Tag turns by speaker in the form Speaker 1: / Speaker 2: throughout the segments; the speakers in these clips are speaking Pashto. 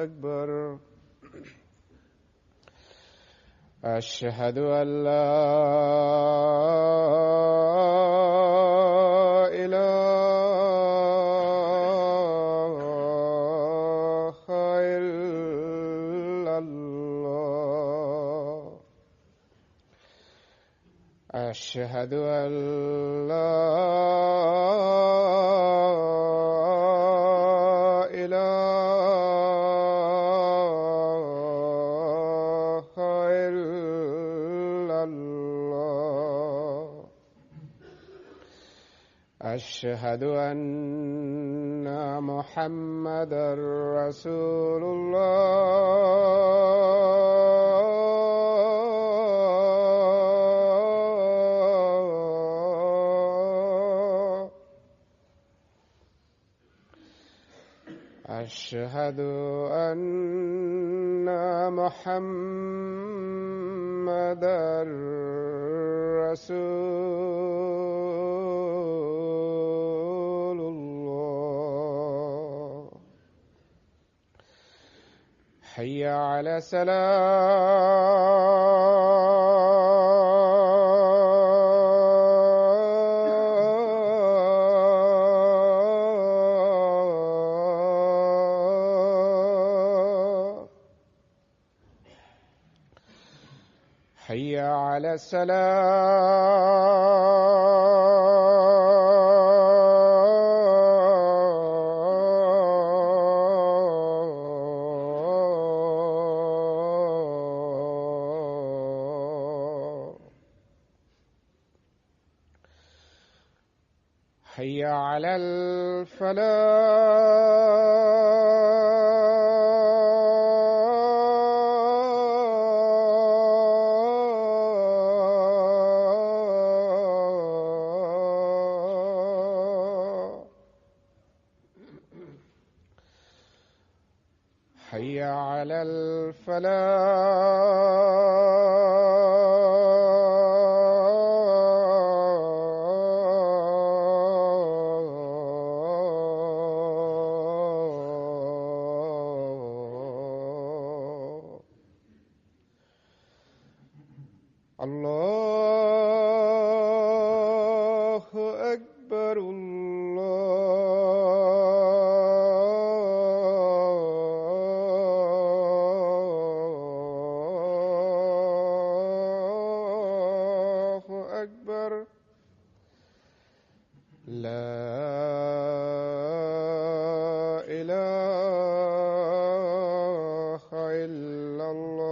Speaker 1: أكبر. أشهد أن لا إله إلا الله. أشهد أن لا إله إلا الله. أشهد أن محمدًا رسول الله. أشهد أن محمدًا رسول الله. حي على الصلاة. حي على السلام. حي على الفلاح. حي على الفلاح. الله أكبر. الله أكبر. لا إله إلا الله.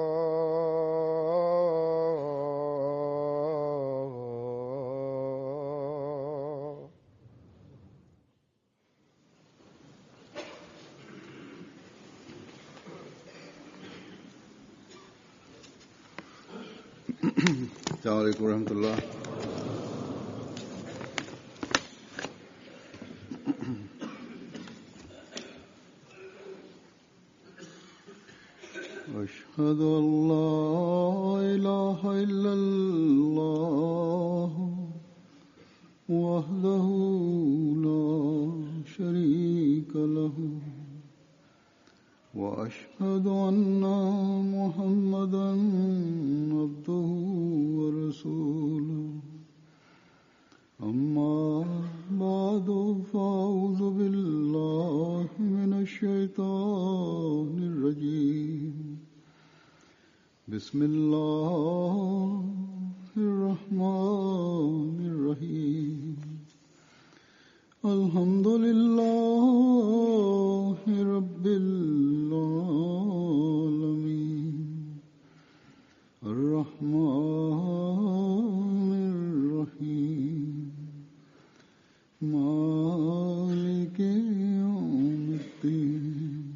Speaker 2: السلام عليكم ورحمة الله. أشهد أن لا إله إلا الله وحده لا شريك له وأشهد أن محمدًا عبده ورسوله. أما بعد فأعوذ بالله من الشيطان الرجيم. بسم الله الرحمن الرحيم. الحمد لله رب العالمين. الرحمن الرحيم. مالك يوم الدين.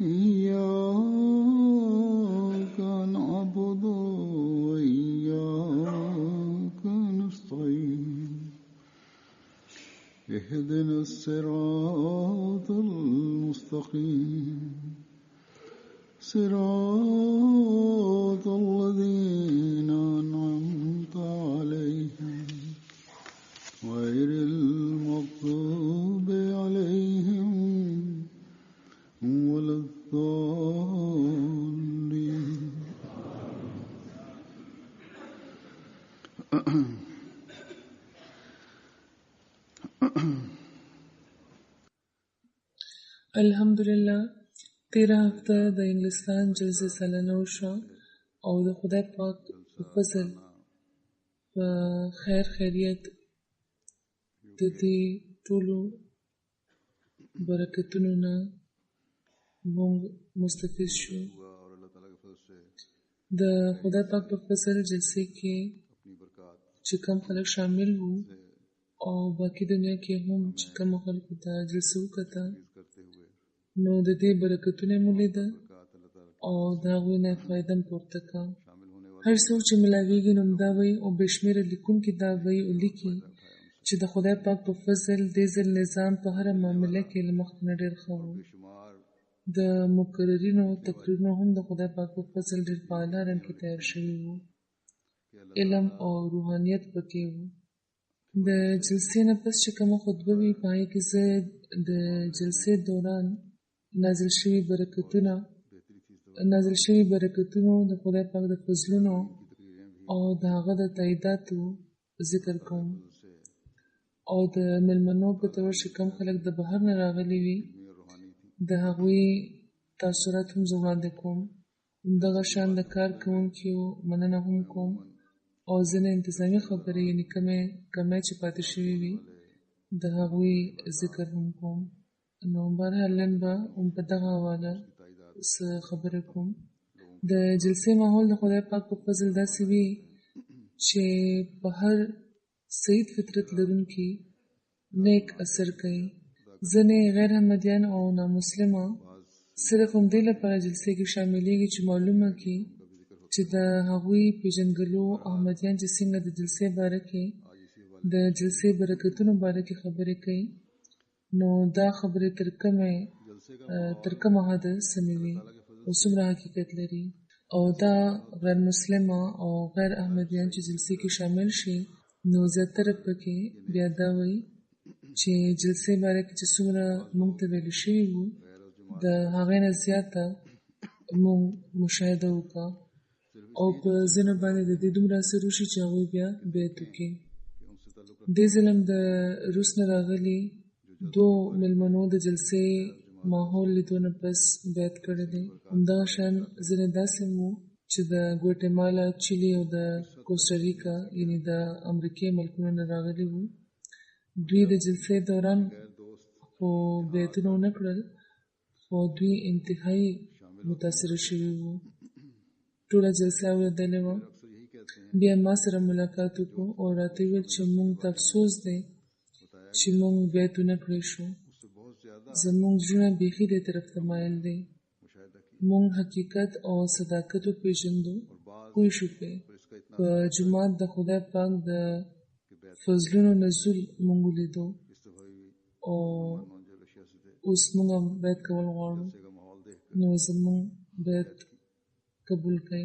Speaker 2: إياك نعبد وإياك نستعين. اهدنا الصراط المستقيم. صراط الذين
Speaker 3: الحمدلله 13 هفته د انګلستان جلسه سالانه وشوه او د خدای پاک په فضل په خیر خیریت د دې ټولو برکتونو نه موږ مستفید شو. د خدای پاک په فضل جلسې کې چې کوم خلک شامل وو او باقي دنیا کې هم چې کوم خلکو ته جلسه وکړه نو د دې برکتونه مو لیده او د هغوی نه فایده پورته کړه. هر څوک چې ملاویږي نو دا وایي او بشمېره لیکونکي دا وایي او لیکي چې د خدای پاک په فضل دې ځل نظام په هره معامله کې له مخکې نه ډېر ښه و. د مقررینو تقریرونه هم د خدای پاک په فضل ډېر په اعلی رنګ کې تیار شوي وو. علم او روحانیت پکې و. د جلسې نه پس چې کومه خطبه وي په هغې کې زه د جلسې دوران نازل شوي برکتونو د خدای پاک د فضلونو او د هغه د تاییداتو ذکر کوم او د مېلمنو په تور چې کوم خلک د بهر نه راغلي وي د هغوی تاثرات هم زه وړاندې کوم. همدغه شان د کار کوونکیو مننه هم کوم او ځینې انتظامي خبرې یعنې کمی چې پاتې شوي وي د هغوی ذکر هم کوم. نو بهرحال نن به هم په دغه حواله څه خبرې کوم. د جلسې ماحول د خدای پاک په فضل داسې وي چې په هر سعید فطرت لرونکي نیک اثر کوي. ځینې غیر احمدیان او نامسلمه صرف همدې لپاره جلسې کې شاملېږي چې معلومه کړي چې د هغوی پیژنګلو احمدیان چې څنګه د جلسې باره کې د جلسې برکتونو باره کې خبرې کوي نو دا خبرې تر کومه حده سمې وي او څومره حقیقت لري. او دا غیر مسلمه او غیر احمدیان چې جلسې کې شامل شي نو زیاتره پکې بیا دا وایي چې جلسې باره کې چې څومره موږ ته ویل شوي وو د هغې نه زیاته موږ مشاهده وکړه او په ځینو باندې د دې دومره اثر وشي چې هغوی بیا بیعت وکړي. دې ځل هم د روس نه راغلي دو مېلمنو د جلسې ماحول لیدو نه پس بیعت کړی دی. همدغه شان ځینې داسې وو چې د ګوټمالا، چیلي او د کوسټاریکا یعنې د امریکې ملکونو نه راغلي وو. دوی د جلسې دوران خو بیعتونه ونه کړل خو دوی انتهایي متاثره شوي وو. ټوله جلسه اورېدلې وه. بیا ما سره ملاقات وکړو او راته وویل چې موږ ته افسوس دی چې موږ بیعت ونه کړی شو. زموږ زړونه بیخي دې طرف ته مایل دی. موږ حقیقت او صداقت وپېژندو پوه شو په جومات د خدای پاک د فضلونو نزول موږ ولیدو او اوس موږ هم بیعت کول غواړو نو زموږ بیعت قبول کړئ.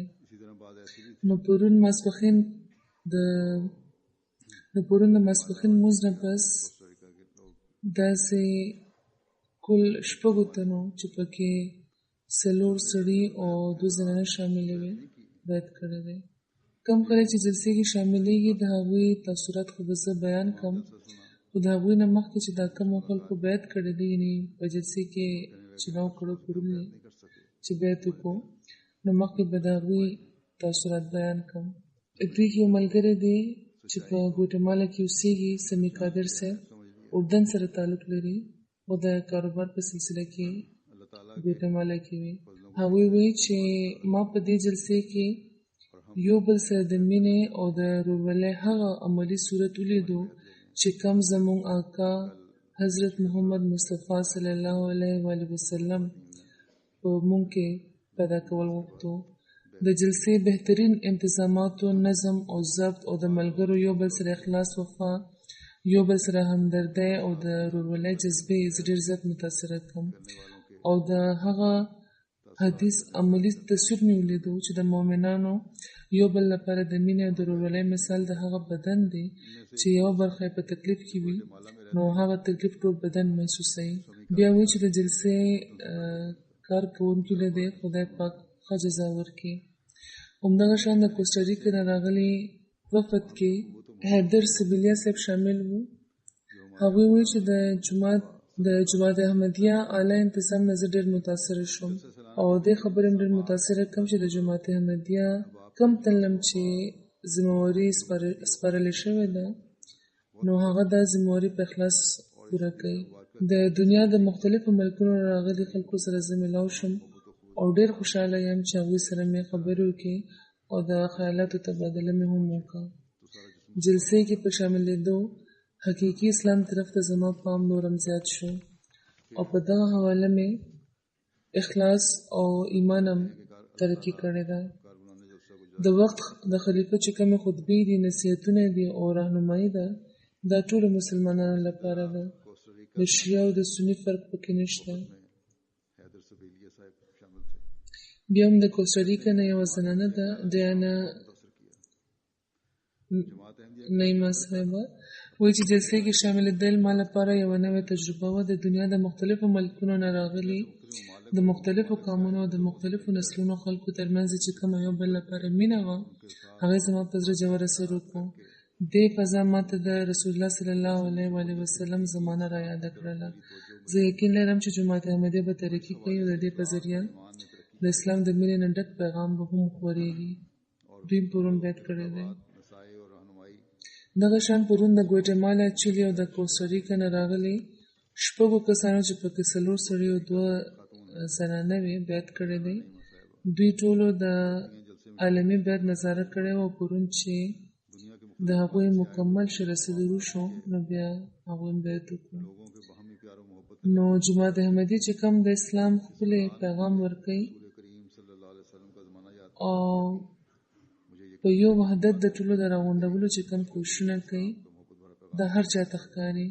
Speaker 3: نو پرون د ماسپښین لمونځ نه پس داسې کل شپږو تنو چې پکې 4 سړي او 2 زنانه شاملې وې بیعت کړی دی. کوم خلک چې جلسې کې شاملېږي د هغوی تاثرات خو به زه بیان کړم خو د هغوی نه مخکې چې دا کومو خلکو بیعت کړی دی یعنې په جلسې کې چې نو کړو پرون چې بیعت وکړو نو مخکې به د هغوی تاثرات بیان کړم. دوی کې یو ملګری دی چې په ګوټمالا کې اوسېږي سمی قادر صاحب اردن سره تعلق لري او د کاروبار په سلسله کې ګوټمالا کې وي. هغوی وایي چې ما په دې جلسې کې یو بل سره د مینې او د ورورولۍ هغه عملي صورت ولیدو چې کوم زموږ آقا حضرت محمد مصطفی صلی الله علیه وسلم په موږ کې پیدا کول غوښتو. د جلسې بهترین انتظاماتو، نظم او ضبط او د ملګرو یو بل سره اخلاص، وفا، یو بل سره همدردۍ او د ورورولۍ جذبې ډېر زیات متاثره کړم او د هغه حدیث عملي تصویر مې ولیدو چې د مؤمنانو یو بل لپاره د مینې او د ورورولۍ مثال د هغه بدن دی چې یو برخه په تکلیف کې وي نو هغه تکلیف ټول بدن محسوسوي. بیا وایي چې د جلسې کار کوونکي له دې خدای پاک ښه جزا ورکړي. همدغه شان د کوسټاریکا نه راغلي وفد کې حیدر سبیلیا صاحب شامل وو. هغوی وایي چې د جماعت احمدیه اعلی انتظام نه زه ډېر متاثره شوم او دې خبرې هم ډېر متاثره کوم چې د جماعت احمدیه کم تلم چې ذمہواري سپارلې شوې ده نو هغه دا ذمہواري په اخلاص پوره کوي. د دنیا د مختلفو ملکونو راغلي خلکو سره زه ملاو شم او ډېر خوشحاله یم چې هغوی سره مې خبرې وکړې او د خیالاتو تبادله مې هم وکړه. جلسې کې په شاملېدو حقیقي اسلام طرف ته زما پام نورم زیات شو او په دغه حواله مې اخلاص او ایمان هم ترقي کړې ده. د وخت د خلیفه چې کومې خطبې دي، نصیحتونه دي او راهنمایي ده، دا ټولو مسلمانانو لپاره ده. د شیعه او د سني فرق پکې نشته. بیا هم د کوسټاریکا نه یوه زنانه ده ډیانا نیما صاحبه وایي چې جلسې کې شاملېدل ما لپاره یوه نوې تجربه وه. د دنیا د مختلفو ملکونو نه راغلي د مختلفو قومونو او د مختلفو نسلونو خلکو ترمنځ چې کومه یو بل لپاره مینه وه هغې زما په زړه ژور اثر وکړو. دې فضا ماته د رسول الله صلی الله علیه وسلم زمانه را یاده کړله. زه یقین لرم چې جماعت احمدیه به ترقي کوي او د دې په ذریعه د اسلام د مینې نه ډک پیغام به هم خپرېږي. دوی پرون بیعت کړی دی. دغه شان پرون د ګوټمالا، چیلي او د کوسټاریکا نه راغلي شپږو کسانو چې پکې 4 سړي او 2 زنانه وې بیعت کړی دی. دوی ټولو د عالمي بیعت نظاره کړی و. پرون چې د هغوی مکمل رسېدلو شو نو بیا هغوی بیعت وکړو. نو جماعت احمدي چې کوم د اسلام خپلې پیغام ورکوي او په یو وحدت د ټولو د راغونډولو چې کوم کوششونه کوي دا هر چا ته ښکاري.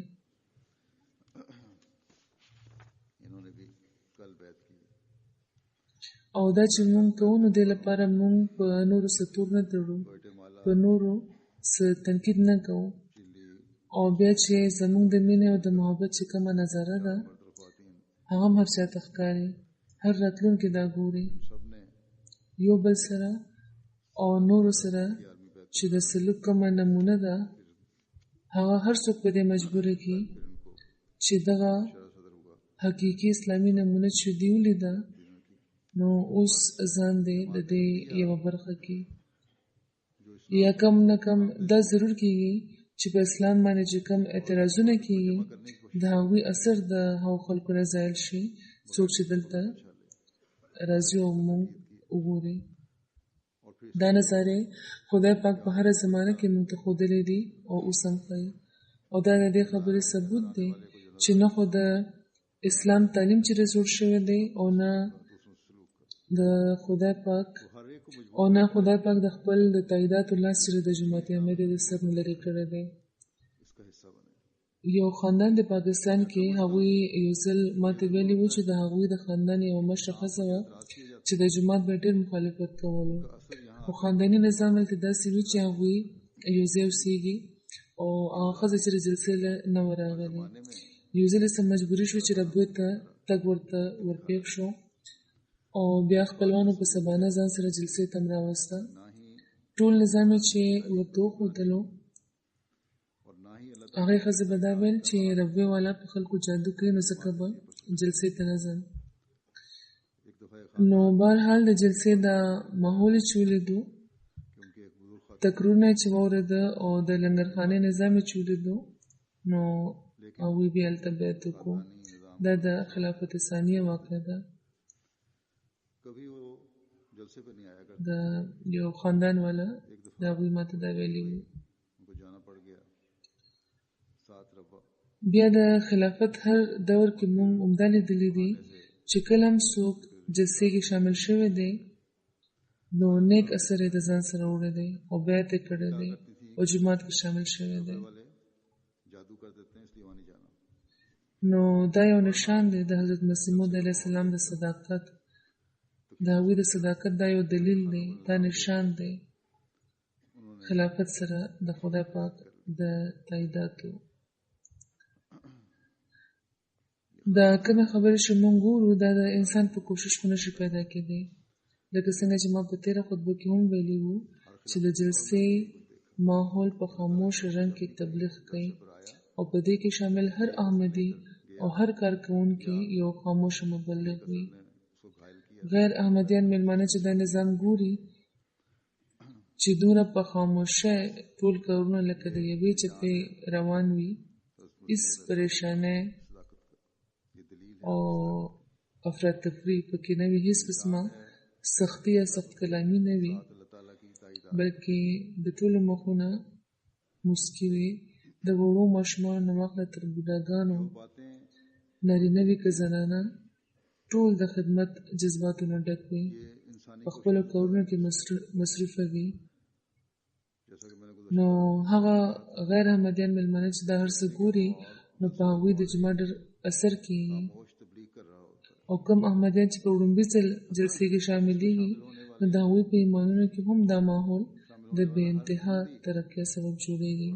Speaker 3: او دا چې مونږ کوو نو دې لپاره مونږ په نورو څه تور نه تړو، په نورو څه تنقید نه کوو. او بیا چې زمونږ د مینې او د محبت چې کومه نظره ده هغه هم هر چا ته ښکاري. هر راتلونکی دا ګوري یو بل سره او نورو سره چې د سلوک کومه نمونه ده هغه هر څوک په دې مجبوره کړي چې دغه حقیقي اسلامي نمونه چې دی ولیده نو اوس ځان دی د دې یوه برخه کې یا کم نه کم دا ضرور کېږي چې په اسلام باندې چې کوم اعتراضونه کېږي د هغوی اثر د هغو خلکو نه زایل شي څوک چې دلته راځي او موږ وګوري. دا نظارې خدای پاک په هره زمانه کې موږ ته ښودلې دي او اوس هم ښایي. او دا د دې خبرې ثبوت دی چې نه خو د اسلام تعلیم چې جوړ شوی دی او نه خدای پاک د خپل د تاییداتو لاس چې د جماعت احمدیه د سر نه لرې کړی دی. یو خاندان د پاکستان کې هغوی یو ځل ماته ویلي وو چې د هغوی د خاندان یوه مشره ښځه وه چې د جومات به ډېر مخالفت کولو. خو خانداني نظام هلته داسې وي چې هغوی یو ځای اوسېږي او هغه ښځه چې د جلسې نه وه راغلې. یو ځل یې څه مجبوري شوه چې ربوی ته تګ ورته ورپېښ شو او بیا خپلوانو په سبانه ځان سره جلسې ته م راوسته. ټول نظام یې چې ورته وښودلو هغې ښځې به دا ویل چې ربوی والا په خلکو جادو کوي نو ځکه به جلسې ته نه ځم. نو بهرحال د جلسې دا ماحول چې ولیدو، تقریرونه چې واورېده او د لنګرخانې نظام چې ولیدو نو هغوی بیا هلته بیعت وکړو. دا د خلافت ثانیه واقعه ده. د یو خاندان والا د هغوی ماته دا ویلي وو. بیا د خلافت هر دور کې مونږ عمده لیدلي دي چې کله هم څوک جلسې کې شامل شوی دی نو نیک اثر یې د ځان سره وړی دی او بیعت یې کړی دی او جماعت کې شامل شوی دی. نو دا یو نشان دی د حضرت مسیح موعود علیه السلام د صداقت، د هغوی د صداقت دا یو دلیل دی، دا نشان دی خلافت سره د خدای پاک د تاییداتو. دا کومه خبرې چې مونږ ګورو دا د انسان په کوشش خو نشي پیدا کېدی. لکه څنګه چې ما په تېره خطبه کې هم ویلي وو چې د جلسې ماحول په خاموش رنګ کې تبلیغ کوي او په دې کې شامل هر احمدي او هر کارکونکي یو خاموش مبلغ وي. غیر احمدیان مېلمانه چې دا نظام ګوري چې دونه په خاموشه ټول کارونه لکه د یوې چپې روان وي، هیڅ پریشانۍ او افراتفری پکې نه وي، هیڅ قسمه سختي یا سخت کلامي نه وي، بلکې د ټولو مخونه مسکي وي. د وړو ماشومانو نه واخله تر بوډاګانو، نارینه وي که زنانه، ټول د خدمت جذباتو نه ډک وي، په خپلو کارونو کې مصروفه وي. نو هغه غیر احمدیان مېلمانه چې دا هر څه ګوري نو په هغوی د جماعت ډېر اثر کېږي، او کوم احمدیان چې په وړومبي ځل جلسې کې شاملېږي نو د هغوی په ایمانونو کې هم دا ماحول د بې انتها ترقۍ سبب جوړېږي.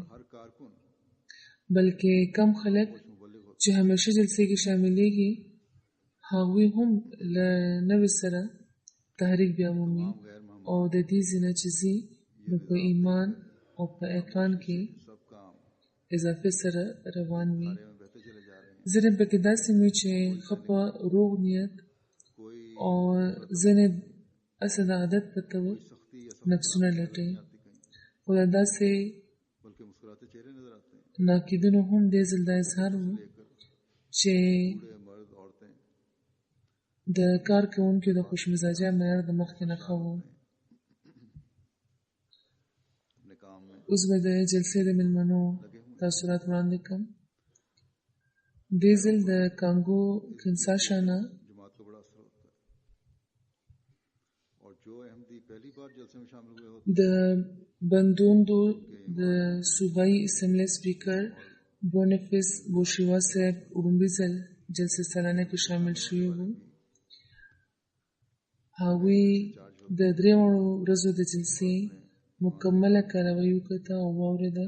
Speaker 3: بلکې کم خلک چې همیشه جلسې کې شاملېږي هغوی هم له نوې سره تحریک بیا مومي او د دې ځینه چې ځي نو په ایمان او په ایقان کې اضافه سره روان وي. ځینې پکې داسې وي چې ښه په روغ نیت او ځینې اسه د عادت په توګه نفسونه لټوي، خو دا داسې ناکیدونو هم دې ځل دا اظهار و چې د کار کوونکو د خوشمزاجۍ معیار د مخکې نه ښه و. اوس به د جلسې د مېلمنو تاثرات وړاندې کړم. دې ځل د کانګو کنساشا نه د بندوندو د صوبایي اسمبلی سپیکر بونیفیس بوشیوا صاحب وړومبي ځل جلسې سالانه کې شامل شوي وو. هغوی د درېیمو ورځو د جلسې مکمله کاروایي وکړه او واورېده.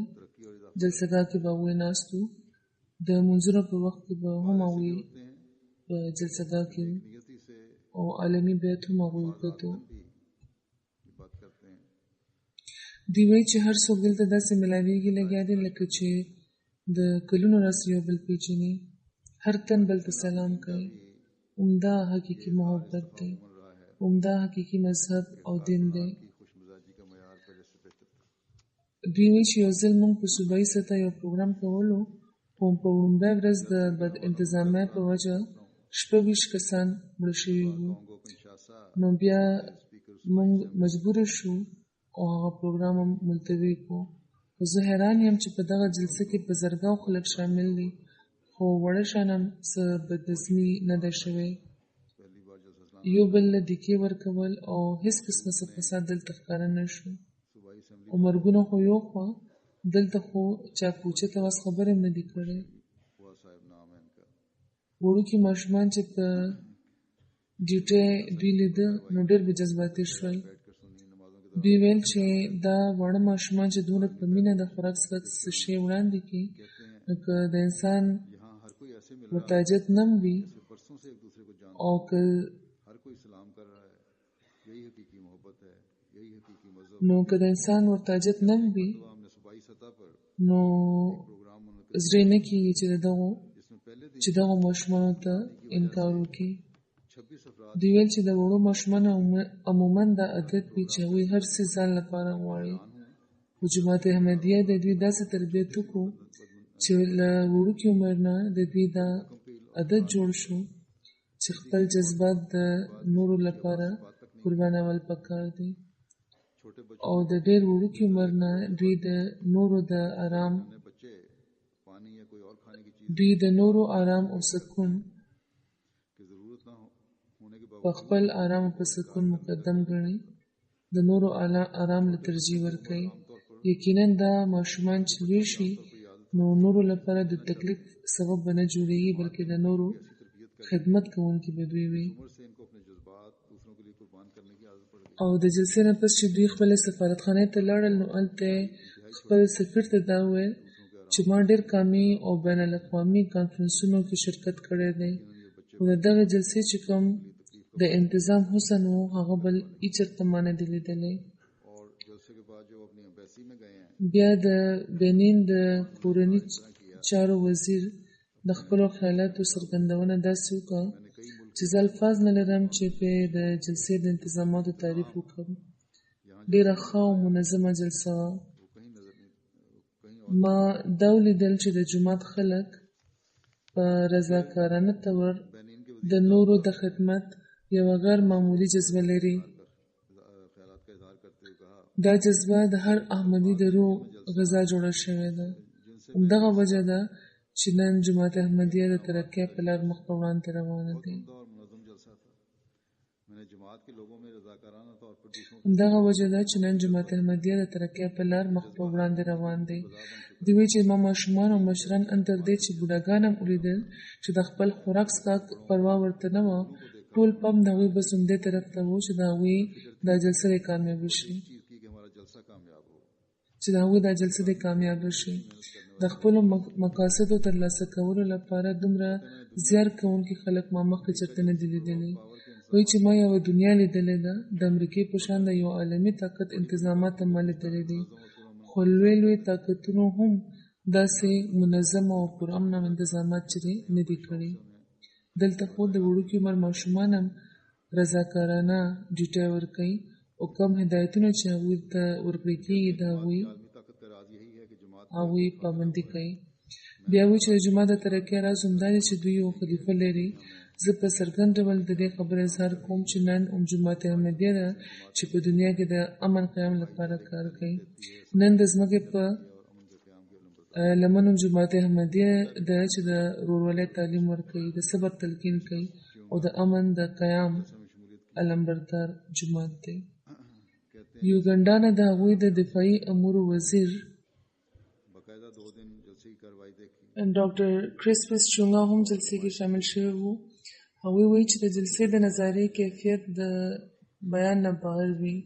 Speaker 3: جلسه‌ګاه کې به هغوی ناست وو، د لمونځونو په وخت کې به هم هغوی په جلسه‌ګاه کې وو او عالمي بیعت هم هغوی وکړو. دوی وایي چې هر څوک دلته داسې ملاویږي لګیا دي لکه چې د کلونو راڅخه یو بل پیژني، هر تن بل ته سلام کوي. عمده حقیقي محبت دی، عمده حقیقي مذهب او دین دی. دوی وایي چې یو ځل موږ په صوبایي سطح یو پروګرام کولو، خو په وړومبۍ ورځ د بد انتظامۍ په وجه 26 کسان مړه شوي وو. نو بیا موږ مجبور شو او هغه پروګرام هم ملتوي کړو. خو زه حیران یم چې په دغه جلسه کې په زرګاو خلک شامل دي، خو وړه شان هم څه بدنظمي نه ده شوې. یو بل له دیکې ورکول او هیڅ قسمه څه فساد دلته ښکاره نه شو. او مرګونه خو یو خوا، دلته خو چا کوچته واس خبرې هم نه دي کړې. وړوکي ماشومان چې په ډیوټۍ دوی لیده نو ډېر بې جذباتي شول. دوی ویل چې دا واړه ماشومان چې دومره په مینه د خوراک څخه څه شی وړاندې کړي نو که د انسان ورته حاجت نه وي او که د انسان ورته حاجت نه وي نو زړه نه کېږي چې دغو ماشومانو ته انکار وکړي. دوی ویل چې د وړو ماشومانو عموماً دا عادت وي چې هغوی هر څه ځان لپاره غواړي. خو جماعت احمدیه د دوی داسې تربیت وکړو چې له وړوکي عمر نه د دوی دا عادت جوړ شو چې خپل جذبات د نورو لپاره قربانول پکار دي. او د ډېر وړوکي عمر نه دوی د نورو آرام او سکون په خپل آرام او په سکون مقدم ګڼي، د نورو آرام له ترجیح ورکوي. یقینا دا ماشومان چې لوی شي نو نورو لپاره د تکلیف سبب به نه جوړېږي، بلکې د نورو خدمت کوونکي به دوی وي. او د جلسې نه پس چې دوی خپل سفارتخانې ته لاړل نو هلته خپل سفیر ته دا وویل چې ما ډېر قومي او بین الاقوامي کانفرنسونو کې شرکت کړی دی، خو د دغه جلسې چې کوم د انتظام حسن و هغه بل هېچېرته ما نه دی لیدلی. بیا د بنین د کورني چارو وزیر د خپلو خیالاتو څرګندونه داسې وکړه چې زه الفاظ نه لرم چې په د جلسې د انتظاماتو تعریف وکړم. ډېره ښه او منظمه جلسه وه. ما دا ولیدل چې د جومات خلک په رضاکارانه طور د نورو د خدمت یوه غیر معمولي جذبه لري. دا جذبه د هر احمدي د روح غذا جوړه شوې ده. همدغه وجه ده چې نن جماعت احمدیه د ترقۍ په لار مخ په وړاندې روانه دی. همدغه وجه ده چې نن جماعت احمدیه د ترقۍ په لار مخ په وړاندې روان دی. دوی وایي چې ما ماشومان او مشران ان تر دې چې بوډاګان هم ولیدل چې د خپل خوراک څښاک پروا ورته نه وه، ټول پام د هغوی بس همدې طرف ته و چې د هغوی دا جلسه دې کامیابه شي، د خپلو مقاصدو ترلاسه کولو لپاره دومره زیار کوونکي خلک ما مخکې چېرته نه دي لیدلي. وایي چې ما یوه دنیا لیدلې ده، د امریکې په شان د یو عالمي طاقت انتظامات هم ما لیدلي دي، خو لوی طاقتونو هم داسې منظم او پرامن انتظامات چې نه دي کړي. دلته خو د وړوکي عمر ماشومان هم رضاکارانه ډیوټي ورکوي او کوم هدایتونه چې هغوی ته ورکړل کېږي د هغوی پابندي کوي. بیا وایي چې د جومات د ترقۍ راز همدا دی چې دوی یو خلیفه لري. زه په څرګند ډول د دې خبرې اظهار کوم چې نن جماعت احمدیه ده چې په دنیا کې د امن قیام لپاره کار کوي. نن د ځمکې په لمن جماعت احمدیه ده چې د ورورولۍ تعلیم ورکوي، د صبر تلقین کوي او د امن د قیام علمبردار جماعت دی. یوګنډا نه د هغوی د دفاعي امورو وزیر ډاکټر کریسپس چونګا هم جلسې کې شامل شوي وو. هغوی وایي چې د جلسې د نظارې کیفیت د بیان نه بهر وي.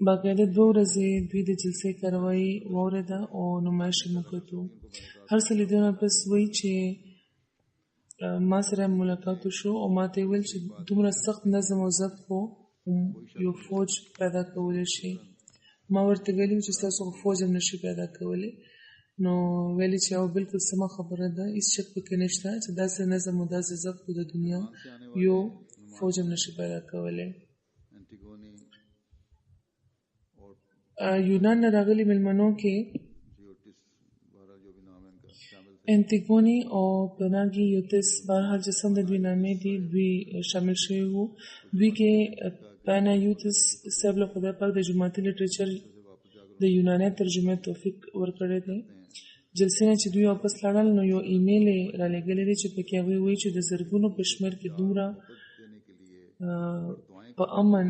Speaker 3: باقاعده 2 ورځې دوی د جلسې کاروایي واورېده او نمایش یې مو کتو. هر څه لیدونه پس وایي چې ما سره ملاقات وشو او ما ته یې ویل چې دومره سخت نظم او ضبط خو یو فوج پیدا کولی شي. ما ورته ویلي چې ستاسو فوج هم نشي پیدا کولی. نو ویلي چې او بالکل سمه خبره ده، هیڅ شک پکې نشته چې داسې نظم او داسې ضبط د دنیا یو فوج هم نشي پیدا کولی. یونان نه راغلي مېلمنو کې انتیګوني او پناګي یوتس بهرحال جسم د دوی نامې دي، دوی شامل شوي وو. دوی کې پانا یوتس صاحب له خدای پاک د جوماتي لټریچر د یوناني ترجمه توفیق ورکړی دی. جلسې نه چې دوی واپس لاړل نو یو ایمیل یې رالېږلی دی چې پکې هغوی وایي چې د زرګونو په شمېر کې دومره په امن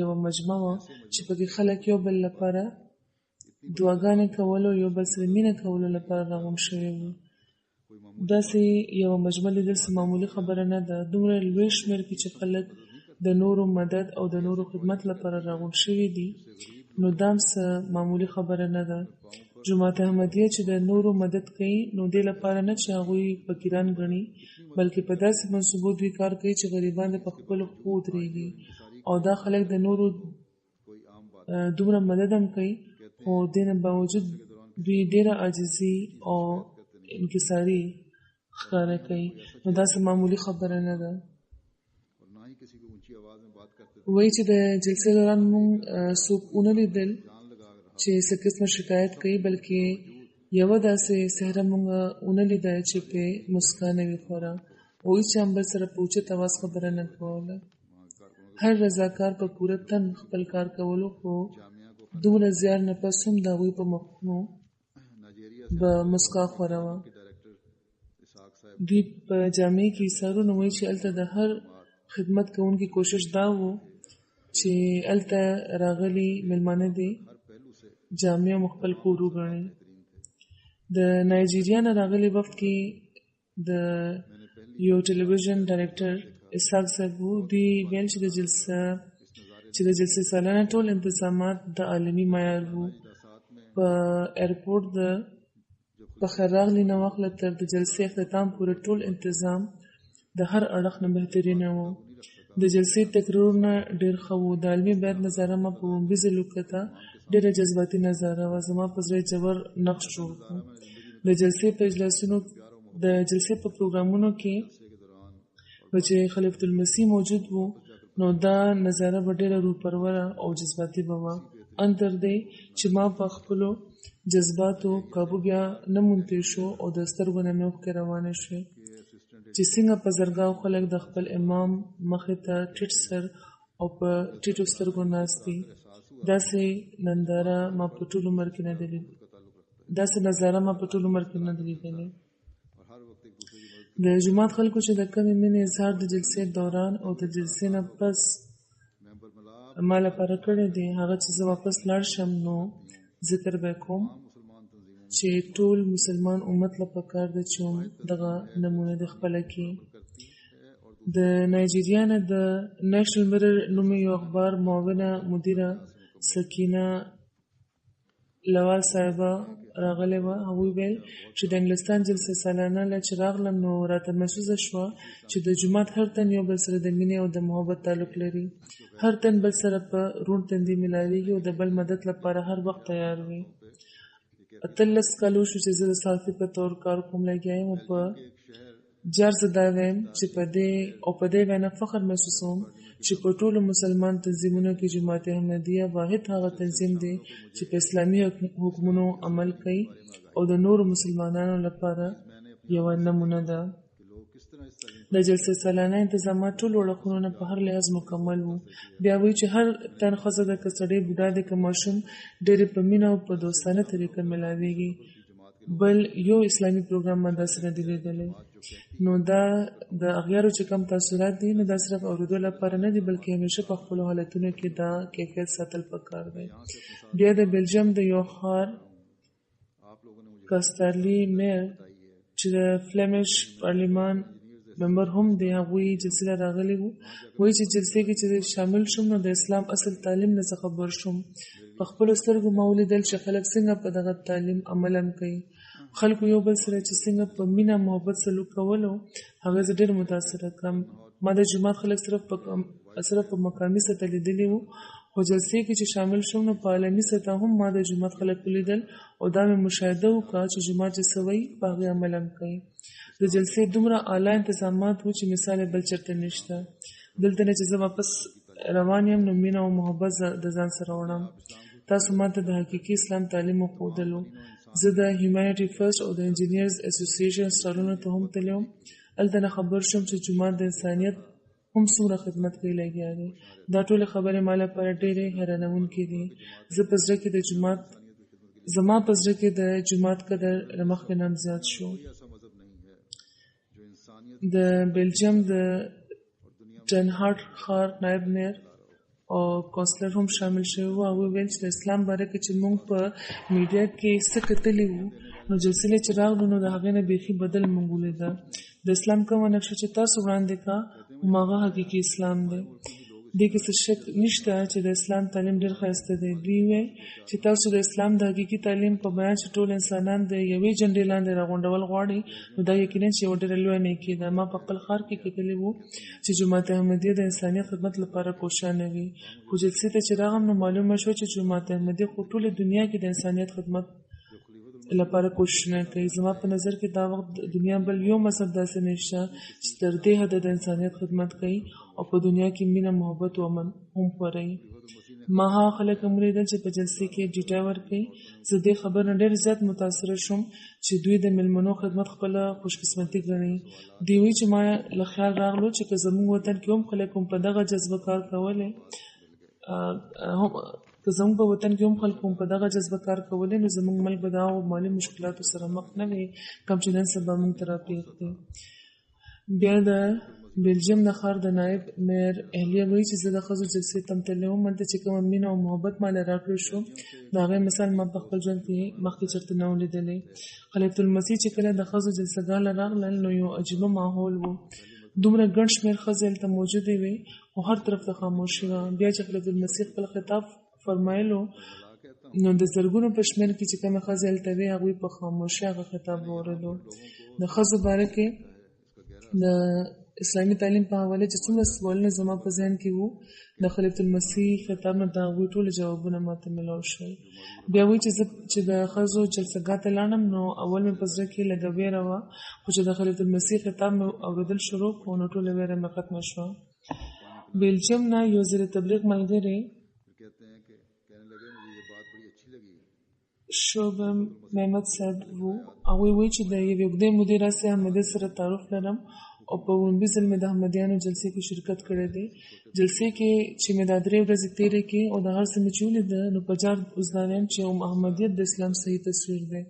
Speaker 3: یوه مجمع وه چې پکې خلک یو بل لپاره دعاګانې کولو، یو بل سره مینه کولو لپاره راغونډ شوي وو. داسې یوه مجمع لیدل څه معمولي خبره نه ده. دومره لوی شمېر کې چې خلک د نورو مدد او د نورو خدمت لپاره راغونډ شوي دي نو دا هم څه معمولي خبره نه ده. جماعت احمدیه چې د نورو مدد کوي نو دې لپاره نه چې هغوی فقیران ګڼي، بلکې په داسې منصوبو دوی کار کوي چې غریبان د په خپلو پښو ودرېږي او دا خلک د نورو دومره مدد هم کوي خو دې نه باوجود دوی ډېره عاجزي او انکساري ښکاره کوي. نو دا څه معمولي خبره نه ده. وایي چې د جلسې دوران موږ څوک ونه لیدل چې څه قسمه شکایت کوي، بلکې یوه داسې څهره موږ ونه لیده چې پې مسکا نه وي خوره او هېڅ چا هم بل سره په اوچت اواز خبره نه کوله. هر رضاکار په پوره تن خپل کار کولو خو دومره زیار نه پس هم د هغوی په مخونو به مسکا خوره وه. دوی په جامع کې ایثارونه وایي چې هلته د هر خدمت کوونکي کوشش دا و چې هلته راغلي مېلمانه دي جامع او خپل کور وګڼي. د نایجیریا نه راغلي وفد کې د یو ټلویزیون ډایرکټر اسحاق صاحب وو. دوی ویل چې د جلسې سالانه ټول انتظامات د عالمي معیار وو. په ایرپورټ د پخیر راغلي نه واخله تر د جلسې اختتام پورې ټول انتظام د هر اړخ نه بهترینه وو. د جلسې تقریرونه ډېر ښه وو. د عالمي بیت نظاره ما په ومبي ځل وکته ډېره جذباتي نظاره وه. زما په زړه ژور نقش جوړ کړو. د جلسې په پروګرامونو کې چې خلیفة المسیح موجود و، نو دا نظاره به ډېره روح پروره او جذباتي به وه. ان تر دې چې ما په خپلو جذباتو قابو بیا نه مونتی شو او د سترګو نه مې اوښکې روانې شوې چې څنګه په زرګاو خلک د خپل امام مخې ته ټیټ سر او په ټیټو سترګو ناست دي. داسې ننداره ما په ټول عمر کې نه ده لیدلې. د جومات خلکو چې د کمې مینې اظهار د جلسې دوران او د جلسې نه پس ما لپاره کړی دی، هغه چې زه واپس لاړ شم نو ذکر به کوم چې ټول مسلمان امت له پکار ده چې دغه نمونه د خپله کې. د نایجیریا نه د نیشنل میرر نومې یو اخبار معاونه مدیره سکینه لوال صاحبه راغلی وه. هغوی ویل چې د انګلستان جلسه سالانه له چې راغلم نو راته محسوسه شوه چې د جومات هر تن یو بل سره د مینې او د محبت تعلق لري. هر تن بل سره په روڼ تندي ملاویږي او د بل مدد لپاره هر وخت تیار وي. 18 کالو شو چې زه د صحافي په طور کار کوم لګیا یم او په جار زه دا وایم چې په دې وینا فخر محسوسوم چې په ټولو مسلمان تنظیمونو کې جماعت احمدیه واحد هغه تنظیم دی چې په اسلامي حکمونو عمل کوي او د نورو مسلمانانو لپاره یوه نمونه ده. د جلسې سالانه انتظامات ټول اړخونو نه په هر لحاظ مکمل وو. بیا وایي چې هر تن ښځه ده که سړی بوډا دی که ماشوم ډېرې په مینه او په دوستانه طریقه ملاویږي. بل یو اسلامي پروګرام ما داسې نه دی لیدلی. نو دا د اغیارو چې کم تاثرات دي نو دا صرف اورېدو لپاره نه دي بلکې همیشه په خپلو حالتونو کې دا کیفیت ساتل پکار دی. بیا د بلجیم د یو ښار کاسترلی میر چې د فلیمش پارلیمان ممبر هم دی، هغوی جلسې ته راغلي وو. وایي چې جلسې کې چې شامل شوم نو د اسلام اصل تعلیم نه خبر شوم. په خپلو سترګو ما ولیدل چې خلک څنګه په دغه تعلیم عمل هم کوي. خلکو یو بل سره چې څنګه په مینه محبت سلوک کولو هغه زه ډېر متاثره کړم. ما د جومات خلک صرف په مقامي سطح لیدلي وو، خو جلسې کې چې شامل شوم نو په عالمي سطح هم ما د جومات خلک ولیدل او دا مې مشاهده وکړه چې جومات چې څه وایي په هغې عمل هم کوي. د جلسې دومره اعلی انتظامات وو چې مثال یې بل چېرته نشته. دلته نه چې زه واپس روان یم نو مینه او محبت د ځان سره وړم. تاسو ما ته د حقیقي اسلام تعلیم وښودلو. زه د هیومانیټي فرست او د انجینیرز اسوسییشن سټالونو ته هم تللی وم. هلته نه خبر شوم چې جومات د انسانیت هم څومره خدمت کوي لګیا دی. دا ټولې خبرې ما لپاره ډېرې حیرانوونکې دي. زما په زړه کې د جومات قدر له مخکې نه هم زیات شو. د بلجیم د ډنهارټ ښار نایب میر او کونسلر هم شامل شوي وو. هغوی ویل چې د اسلام باره کې چې موږ په میډیا کې څه کتلي وو نو جلسې چې راغلو نو د هغې نه بیخي بدل موږ ولیده. د اسلام کومه نقشه چې تاسو وړاندې کړه هماغه حقیقي اسلام دی. دې کې څه شک نشته چې د اسلام تعلیم ډېر ښایسته دی. دوی وایي چې تاسو د اسلام د حقیقي تعلیم په بیان چې ټول انسانان د یوې جنډې لاندې راغونډول غواړي نو دا یقینا چې یوه ډېره لویه نیکي ده. ما په خپل ښار کې کتلي وو چې جومات احمدیه د انسانیت خدمت لپاره کوشش نه وي، خو جلسې ته چې راغلم نو معلومه شوه چې جومات احمدیه خو ټولې دنیا کې د انسانیت خدمت لپاره کوششونه کوي. زما په نظر کې دا وخت د دنیا بل یو مذهب داسې نشته چې تر دې حده د انسانیت خدمت کوي او په دنیا کې مینه محبت او امن هم خپروي. ما هغه خلک هم ولیدل چې په جلسې کې ډیټا ورکوي. زه دې خبر نه ډېر زیات متاثره شوم چې دوی د میلمنو خدمت خپله خوشقسمتي ګڼي. دوی وایي چې ما له خیال راغلو چې که زموږ وطن کې هم خلک هم په دغه جذبه کار کولی نو زموږ ملک به د هغو مالي مشکلاتو سره مخ نه وي کوم چې نن سبا موږ ته راپېښ دي. بیا د بلجیم د ښار د نایب میر اهلیه وایي چې زه د ښځو جلسې ته هم تللی وم. هلته چې کومه مینه او محبت ماله راکړل شو د هغې مثال ما په خپل ژوند کې مخکې چېرته نه و لیدلی. خلیفة المسیح چې کله د ښځو جلسهګاه له راغلل نو یو عجیبه ماحول و. دومره ګڼ شمېر ښځې هلته موجودې وې خو هر طرف ته خاموشي وه. بیا چې خلیفة المسیح خپل خطاب فرمایلو نو د زرګونو په شمېر کې چې کومې ښځې هلته وې هغوی په خاموشۍ هغه خطاب واورېدو. د ښځو باره کې د اسلامي تعلیم په حواله چې څومره سوالونه زما په ذهن کې وو د خلیفۃ المسیح خطاب نه د هغوی ټول جوابونه ماته ملاو شول. بیا وایي چې د ښځو جلسهګاه ته لاړم نو اول مې په زړه کې لږه ویره وه، خو چې د خلیفۃ المسیح خطاب مې اورېدل شروع کړو نو ټوله ویره مې ختمه شوه. بیلجیم نه یو زیر تبلیغ ملګری شعبه محمد صاحب وو. هغوی وایي چې د یوې اوږدې مودې راهیسې احمدیت سره تعارف لرم او په لومړي ځل مې د احمدیانو جلسې کې شرکت کړی دی. جلسې کې چې مې دا 3 ورځې تېرې کړې او د هر څه مې چې ولیده نو په جار اوزداویم چې احمدیت د اسلام صحیح تصویر دی.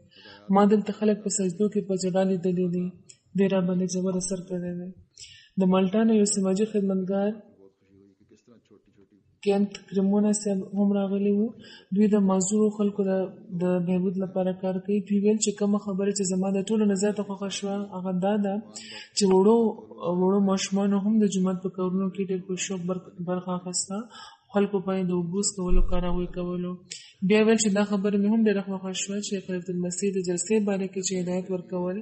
Speaker 3: ما دلته خلک په سجدو کې په ژړا لیدلي دي. دی را باندې ژور اثر کړی دی. د مالټا نه یو سماجي خدمتګار کینت کرمونه صاحب هم راغلي وو. دوی د معذورو خلکو د بهبود لپاره کار کوي. دوی ویل چې کومه خبره چې زما د ټولو نه زیاته خوښه شوه هغه دا ده چې وړو ماشومانو هم د جومات په کارونو کې ډېر په شوق برخه اخیسته، خلکو باندې د اوبوس کولو کاروي کولو. بیا ویل چې دا خبره مې هم ډېره خوښه شوه چې خلیفۃ المسیح د جلسې باره کې چې هدایت ورکول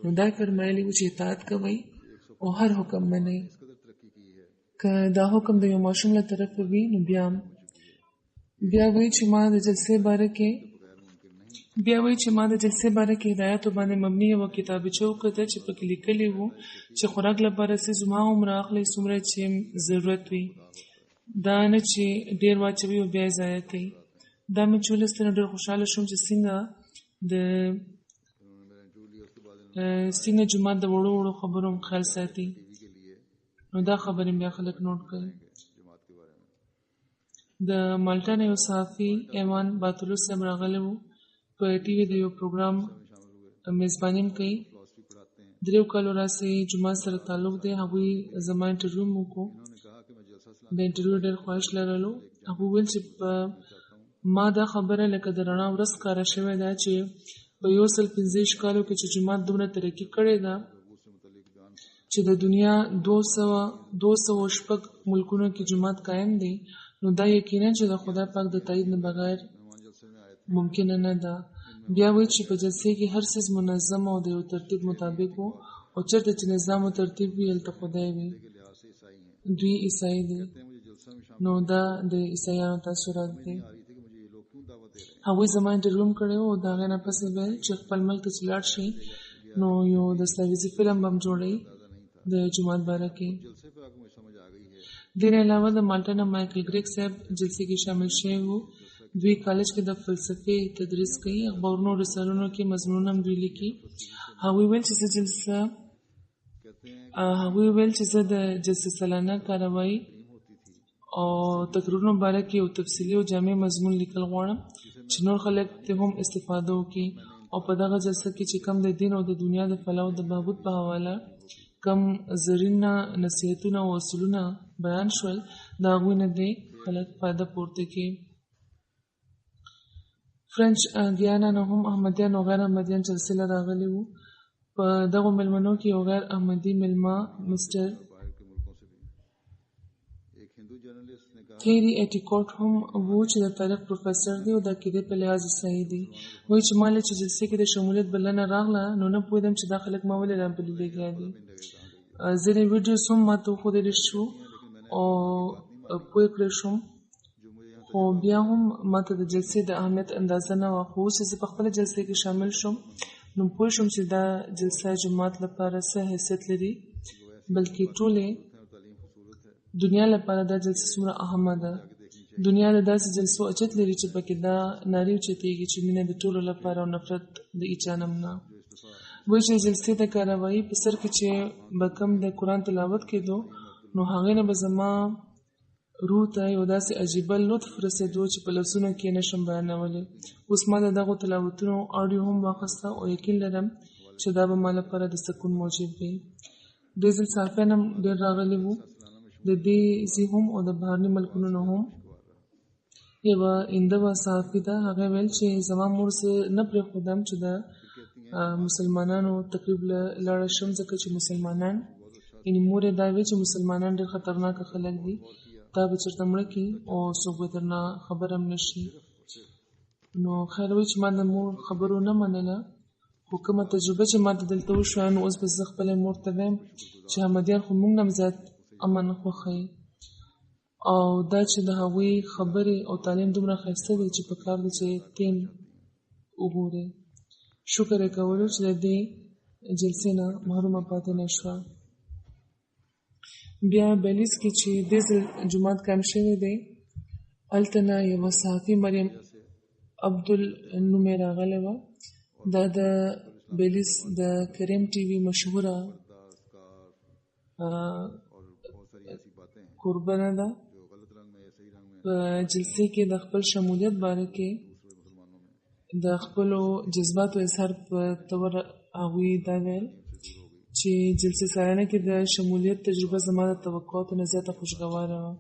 Speaker 3: نو دا فرمایلي وو چې اطاعت کوئ او هر حکم منئ. که دا حکم د یو ماشوم له طرفه وي نو بیا وایي چې ما د جلسې باره کې هدایاتو باندې مبني یوه کتابچه وکتل چې پکې لیکلي وو چې خوراک لپاره څه زما عمر اخلئ څومره چې ضرورت وي، دا نه چې ډېر واچوي او بیا یې ضایع کوي. دا مې چې ولوسته نو ډېر خوشحاله شوم چې څنګه جومات د وړو خبرو خیال ساتي. نو دا خبرې بیا خلک نوٹ کوي. د مالټا نه یو صحافي ایوان باتولوس صاحب راغلی وو. په ټي وي د یو پروګرام میزباني هم کوي. 3 کالو راهیسې جومات سره تعلق دی. هغوی زما انټرویو مو وکړو. د انټرویو ډېر خواهش لرلو. هغوی ویل چې په ما دا خبره لکه د رڼا ورځ ښکاره شوې ده چې په 125 کالو کې چې جومات دومره ترقي کړې ده چې د دنیا 206 ملکونو کې جومات قائم دی، نو دا یقینا چې د خدای پاک د تایید نه بغیر ممکن نه ده. بیا وایي چې په جلسې کې هر څه منظم او د یو ترتیب مطابق وو او چېرته چې نظام او ترتیب وي هلته خدای وي. دوی عیسائی دي نو دا د عیسایانو تاثرات دي. هغوی زما انټرویو هم کړی و او د هغې نه پسې ویل چې خپل ملک ته چې لاړ شي نو یو دستاویزي فلم به هم جوړوي د جومات باره کې. دې نه علاوه د مالټا نه مایکل ګریګ صاحب جلسې کې شامل شوي وو. دوی کالج کې د فلسفې تدریس کوي. اخبارونو او رسالونو کې مضمونونه هم دوی لیکي. هغوی ویل چې زه د جلسې سلانه کاروایی او تقریرونو باره کې یو تفصیلي او جامع مضمون لیکل غواړم چې نور خلک ته هم استفاده وکړي او په دغه جلسه کې چې کم د دین او د دنیا د فلاح او د بهبود په حواله کم زرین نصیحتونه او اصولونه بیان شول د هغوی نه دې خلک فایده پورته کړي. فرنچ ګیانا نه هم احمدیان او غیر احمدیان جلسې له راغلي وو. په دغو مېلمنو کې یو غیر احمدي مېلمه مسټر کیری ایټیکوټ هم وو چې د تاریخ پروفیسر دی او د عقیدې په لحاظ صحیح دی. وایي چې ما چې جلسې کې د شمولیت بلنه راغله نو نه پوهېدم چې دا خلک ما ولې رابللي دي. ځینې ویډیوز هم ما ته وښودلی شو او پوه کړی شوم، خو بیا هم ما ته د جلسې د اهمیت اندازه نه وه. خو اوس چې زه په خپله جلسې کې شامل شوم نو پوه شوم چې دا جلسه جومات لپاره څه حیثیت لري، بلکې ټولې دنیا لپاره دا جلسه څومره اهمه ده. دنیا د داسې جلسو اچت لري چې پکې دا نارې اوچتېږي چې مینه د ټولو لپاره او نفرت د هیچا نه نه. وایي چې جلسې د کاروایي په سر کې چې به کوم د قرآن تلاوت کېدو نو هغې نه به زما روح ته یو داسې عجیبه لطف رسېدو چې په لفظونو کې نشم بیانولی. اوس ما د دغو تلاوتونو آډیو هم واخیسته او یقین لرم چې دا به ما لپاره د سکون موجب وي. دې ځل صحافیان هم ډېر راغلي وو، د دې ځای هم او د بهرني ملکونو نه هم. یوه انده وه صحافي ده، هغې ویل چې زما مور زه نه پرېښودم چې د مسلمانانو تقریب له لاړه شم ځکه چې مسلمانان یعنې مور یې دا ویل چې مسلمانان ډېر خطرناکه خلک دي، دا به چېرته مړه کړي او څوک به درنه خبر هم نه شي. نو خیر وایي چې ما د مور خبرو نه منله، خو خو کومه تجربه چې ماته دلته وشوه نو اوس به زه خپلې مور ته وایم چې احمدیان خو موږ نه هم زیات امن خوښوي او دا چې د هغوی خبرې او تعلیم دومره ښایسته دی چې په کار دی چې تیم وګورئ. شکر یې کولو چې د دې جلسې نه محرومه پاتې نه شوه. بیا بیلیز کې چې دې ځل جومات قایم شوی دی هلته نه یوه صحافي مریم عبدل نومې راغلی وه. دا د بیلیز د کریم ټي وي مشهوره کوربنه ده. په جلسې کې د خپل شمولیت باره کې د خپلو جذباتو اظهار په طور هغوی دا ویل چې جلسې سالانه کې د شمولیت تجربه زما د توقعاتو نه زیاته خوشګواره وه.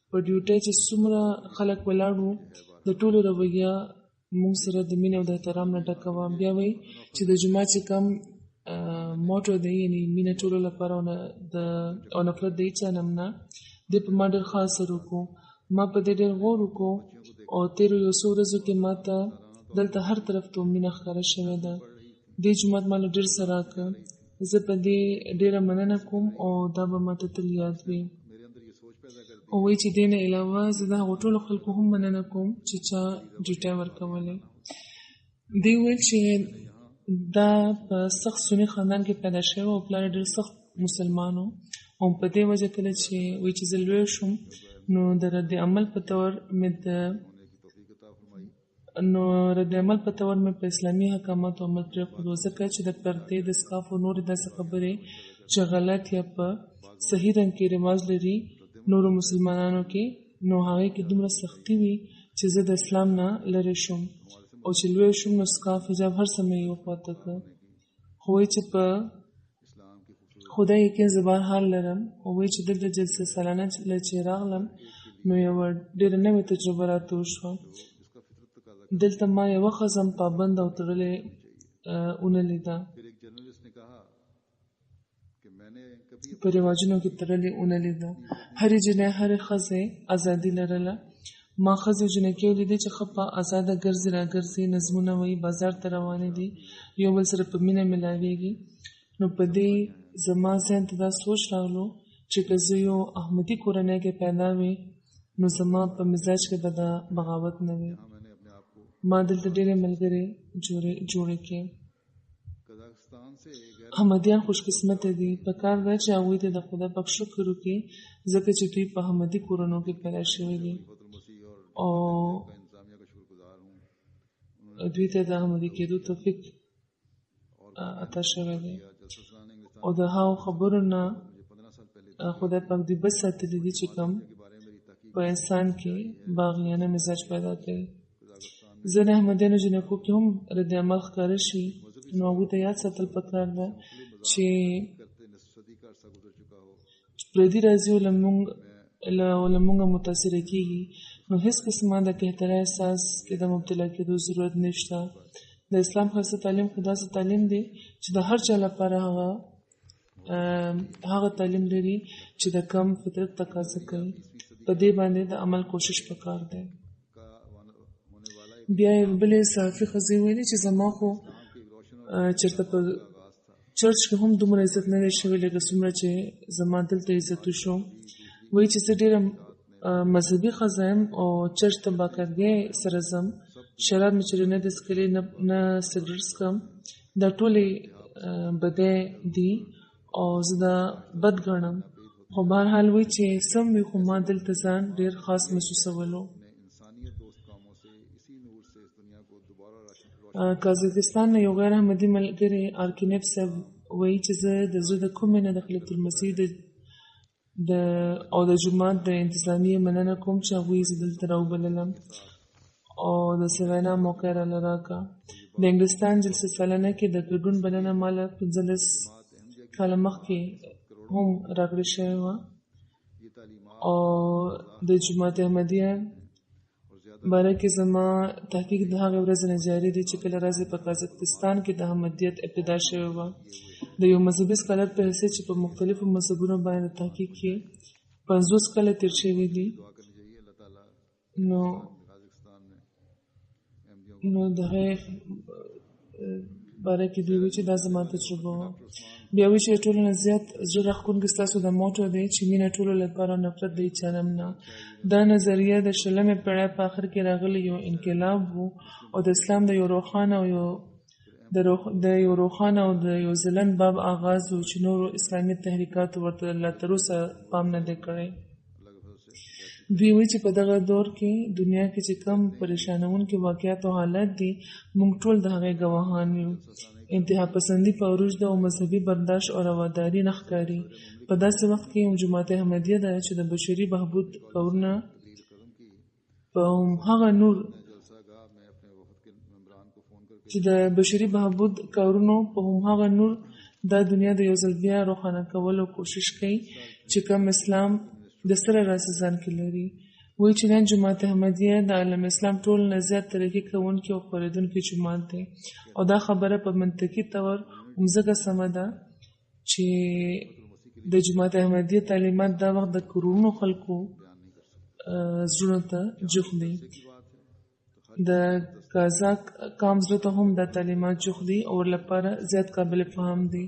Speaker 3: په ډیوټۍ چې څومره خلک ولاړ وو د ټولو رویه موږ سره د مینې او د احترام نه ډکه وه. بیا وایي چې د جومات چې کوم موټو دی یعنې مینه ټولو لپاره او نفرت د هېچا نه نه دې په ما ډېر ښه اثر وکړو. ما په دې ډېر غور وکړو او تېرو یو څو ورځو کې ما ته دلته هر طرف ته مینه ښکاره شوې ده. دې جومات ما له ډېر څه راکړه. زه په دې ډېره مننه کوم او دا به ما ته تل یاد وي. او وایي چې دې نه علاوه زه د هغو ټولو خلکو هم مننه کوم چې چا ډیوټۍ ورکولی. دې ویل چې دا په سخت سني خاندان کې پیدا شوی او پلار ډېر سخت مسلمان و او په دې وجه کله چې وایي چې زه لوی شوم نو د رد عمل په طور مې په اسلامي حکاماتو عمل پرېښود ځکه چې د پردې د سکاف او نورې داسې خبرې چې غلط یا په صحیح رنګ کې رواج لري نورو مسلمانانو کې نو هغې کې دومره سختي وي چې زه د اسلام نه لرې شوم او چې لوی شوم نو سکاف حجاب هر څه مې یو خواته کړ. خو وایي چې په خدای یقین زه به حال لرم او وایي چې دلته جلسه سالانه چې راغلم نو یوه ډېره نوې تجربه راته وشوه. دلته ما یوه ښځه پابند او تړلې ونه لیده په رواجونو کې تړلې ونه لیده. هرې جنۍ هرې ښځې ازادي لرله. ما ښځې او جنکۍ ولیدې چې ښه په ازاده ګرځي راګرځي نظمونه وایي بازار ته روانې دي یو بل سره په مینه ملاویږي. نو په دې زما ذهن ته دا سوچ راغلو چې که زه یو احمدي کورنۍ کې پیدا وې نو زما په مزاج کې به دا بغاوت نه وي. ما دلته ډېرې ملګرې جوړې کړې. احمدیان خوش قسمته دي. په کار ده چې هغوی ته د خدای پاک شکر وکړي ځکه چې دوی په احمدي کورنیو کې پیدا شوي دي او دوی ته د احمدي کېدو توفیق عطا شوی دی او د هغو خبرو نه خدای پاک دوی بچ ساتلي دي چې کوم په انسان کې باغیانه مزاج پیدا کوي. ځینې احمدیانو جنکو کې هم رد عمل ښکاره شي نو هغوی ته یاد ساتل پکار ده چې پردي راځي او له مونږه متاثره کېږي نو هېڅ قسمه د کهترۍ احساس کې د مبتلا کېدو ضرورت نشته. د اسلام ښایسته تعلیم خو داسې تعلیم دی چې د هر چا لپاره هغه تعلیم لري چې د کم فطرت تقاضا کوي. په دې باندې د عمل کوشش پکار دی. بیا یې بلې صحافي ښځې ویلي چې زما خو چېرته په چرچ کې هم دومره عزت نه دی شوی لکه څومره چې زما دلته عزت وشو. وایي چې زه ډېره مذهبي ښځه یم او چرچ ته باقاعدګۍ سره ځم. شراب مې چېرې نه دی څښلی نه سګرټ څښم. دا ټولې بدۍ دي او زه دا بد ګڼم. خو بهرحال وایي چې سم وي خو ما دلته ځان ډېر خاص محسوسولو. کازاکستان نه یو غیر احمدي ملګری آرکینیف صاحب وایي چې زه د زړه د کومې نه د خلیفة المسیح او د جومات د انتظامیې مننه کوم چې هغوی زه دلته راوبللم او د څه وینا موقع یې راله راکړه. د انګلستان جلسه سالانه کې د ګډون بلنه ما له 15 کاله مخکې هم راکړې شوې وه او د جومات احمدیه باره کې زما تحقیق د هغې ورځې نه جاري دی چې کله راځي په کازاکستان کې د احمدیت ابتدا شوې وه. د یو مذهبي سکالر په حیثیت چې په مختلفو مذهبونو باندې تحقیق کې 50 کاله تېر شوي دي نو د هغې باره کې دوی وایي چې دا زما تجربه وه. بیا وایي چې د ټولو نه زیات زړه راښکونکی ستاسو د موټو دی چې مینه ټولو لپاره نفرت د هیچا نه. دا نظریه د 20مې پېړۍ په آخر کې راغلی یو انقلاب و او د اسلام د یو روښانه او د یو ځلند باب آغاز و چې نورو اسلامي تحریکاتو ورته لا تر اوسه پام نه دی کړی. دوی وایي چې په دغه دور کې دنیا کې چې کم پریشانونکي واقعیات او حالات دي موږ ټول د هغې ګواهان یو. انتها پسندي په عروج ده او مذهبي برداشت او رواداري نه ښکاري. په داسې وخت کې جماعت احمدیه ده چې د بشري بهبود کارونه په هماغه نور دا دنیا د یو ځل بیا روښانه کولو کوشش کوي چې کم اسلام د سره راز ځان کې لري. وایي چې نن جماعت احمدیه د عالم اسلام ټول نه زیات ترقي کوونکی او خپرېدونکی جماعت دی او دا خبره په منطقي طور همزګه سمه ده چې د جماعت احمدیه تعلیمات دا وخت د کروڑونو خلکو زړونو ته جوخ دی. د کازاک قام زړه ته هم دا تعلیمات جوخ دي او ورلپاره زیات قابل فهم دي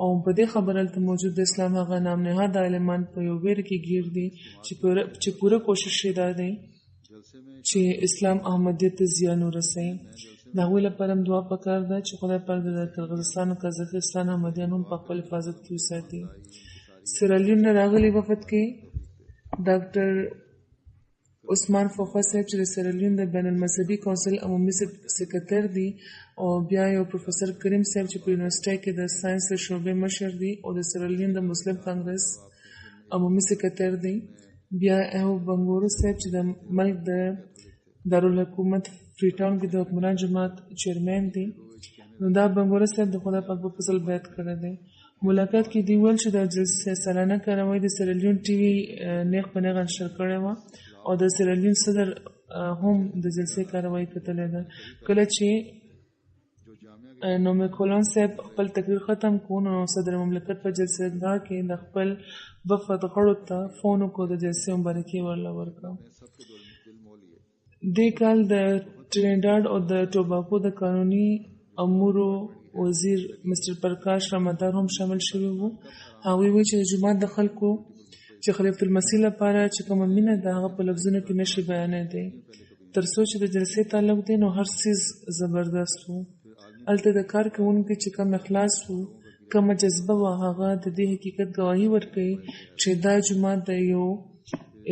Speaker 3: او په دې خبره هلته موجود د اسلام هغه نام نهاد عالمان په یو ویره کې گیر دي چې پوره کوشش یې دا دی چې اسلام احمدیت ته زیان ورسوي. د هغوی لپاره هم دعا پکار ده چې خدای پاک د قرغیزستان او قزاقستان احمدیان هم په خپل حفاظت کې وساتي. سیرالیون نه راغلي وفد کې ډاکټر عثمان فوفا صاحب چې د سیرالیون د بین المذهبي کونسل عمومي سکرټر دي او بیا یو پروفیسور کریم صاحب چې په یونیورسيټي کې د ساينس شعبې مشر دي او د سیرالیون د مسلم کانګرس عمومي سکرټر دي. بیا ایو بنګورو صاحب چې د ملک د دارالحکومت فری ټاون کې د حکمران جماعت چیرمن دي. نو دا بنګورو صاحب د خدای پاک په فضل بیعت کړی دی. ملاقات کې دی ویل چې د جلسې سالانه کاروي د سیرالیون ټي وي نیغ په نیغ نشر کړی و او د سیرالیون صدر هم د جلسې کاروي کتلې ده. کله چې نو میکولون صاحب خپل تقریر ختم کړ نو صدر مملکت په جلسه دا کې د خپل وفد غړو ته فون وکړ د جلسې مبارکي ورله ورکړه. دې کال د ټرینیډاډ او د ټوباکو د قانوني امورو وزیر مستر پرکاش رامدار هم شامل شوي وو. هغوی وایي چې د جومات د خلکو چې خلیفة المسیح لپاره چې کومه مینه ده هغه په لفظونو کې نشي بیانېدی. تر څو چې د جلسې تعلق دی نو هر څیز زبردست وو. هلته د کار کوونکي چې کوم اخلاص وو کومه جذبه وه هغه د دې حقیقت ګواهي ورکوي چې دا جومات د یو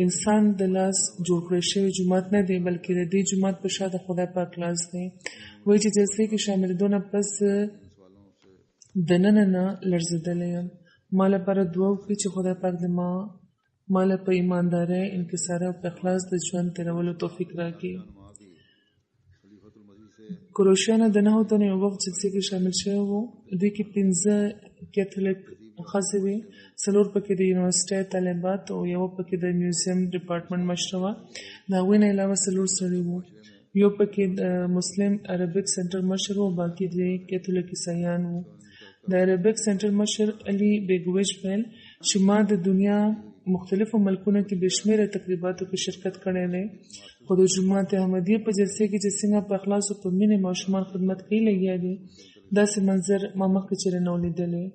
Speaker 3: انسان د لاس جوړ کړی شوی جومات نه دی بلکې د دې جومات په شا د خدای پاک لاس دی. وایي چې جلسې کې شاملېدو نه پس دننه نه لړزېدلی یم. ما لپاره دعا وکړي چې خدای پاک د ما له په ایماندارۍ انکسارۍ او په اخلاص د ژوند تېرولو توفیق راکړي. کروشیانو د 9 تنو یو وخت جلسې کې شامل شوي وو. دوی کې 15 کیتھولیک ښځې وې، 4 پکې د یونیورسټۍ طالبات او یو پکې د میوزیم ډپارټمنټ مشره وه. د هغوی نه علاوه 4 سړي وو. یو پکې د مسلم عربک سنټر مشر و او باقي 2 کیتھولیک عیسایان وو. د عربک سنټر مشر علي بیګویچ ویل چې ما د دنیا مختلفو ملکونو کې بې شمېره تقریباتو کې شرکت کړی دی خو د جماعت احمدیه په جلسې کې چې څنګه په اخلاص او په مینې ماشومان خدمت کوي لګیا دي داسې منظر ما مخکې چېرې نه و لیدلی.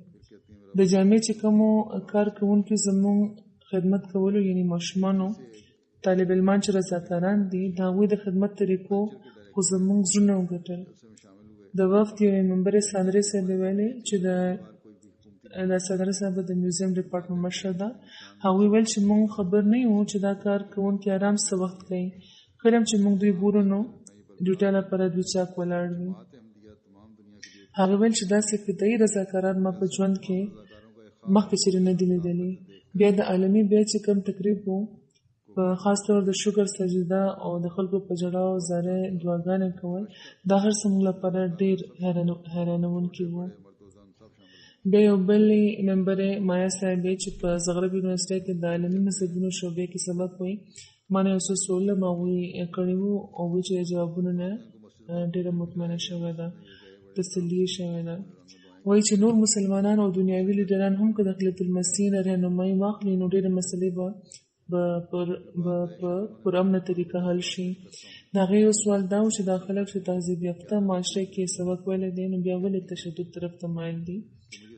Speaker 3: د جامع چې کومو کار کوونکي زموږ خدمت کولو یعنې ماشومانو طالب علمان چې رضاکاران دي د هغوی د خدمت طریقو خو زموږ زړونه وګټل. د وفد یو ممبر ساندرې صاحب ویلې چې د ساندرې صاحب د میوزیم ډپارټمنټ مشر ده. هغوی ویل چې موږ خبر نه یو چې دا کار کوونکي آرام څه وخت کوي. کله چې موږ دوی ګورو نو ډیوټۍ لپاره دوی چاک ولاړ وي. هغه ویل چې داسې فدایي رضاکاران ما په ژوند کې مخکې چېرې نه دي لیدلي. بیا د عالمي بیا چې کوم تقریب و په خاص طور د شکر سجده او د خلکو په ژړا او زارۍ دعاګانې کول دا هر څه موږ لپاره ډېر حیرانوونکي وو. بیا یو بلې ممبرې مایا صاحبې چې په زغرب یونیورسټۍ کې د عالمي مذهبونو شعبې کې سبق وایي ما نه یو څه سوالونه ما هغوی کړي وو او وایي چې د جوابونو نه ډېره مطمئنه شوې ده تسلي یې شوې ده. وایي چې نور مسلمانان او دنیاوي لیډران هم که د خلیفة المسیح نه رهنمایي واخلي نو ډېرې مسلې به به په پرامنه طریقه حل شي. د هغې یو سوال دا و چې دا خلک چې تهذیب یافته معاشره کې سبق ویلی دی نو بیا ولې تشدد طرف ته مایل دي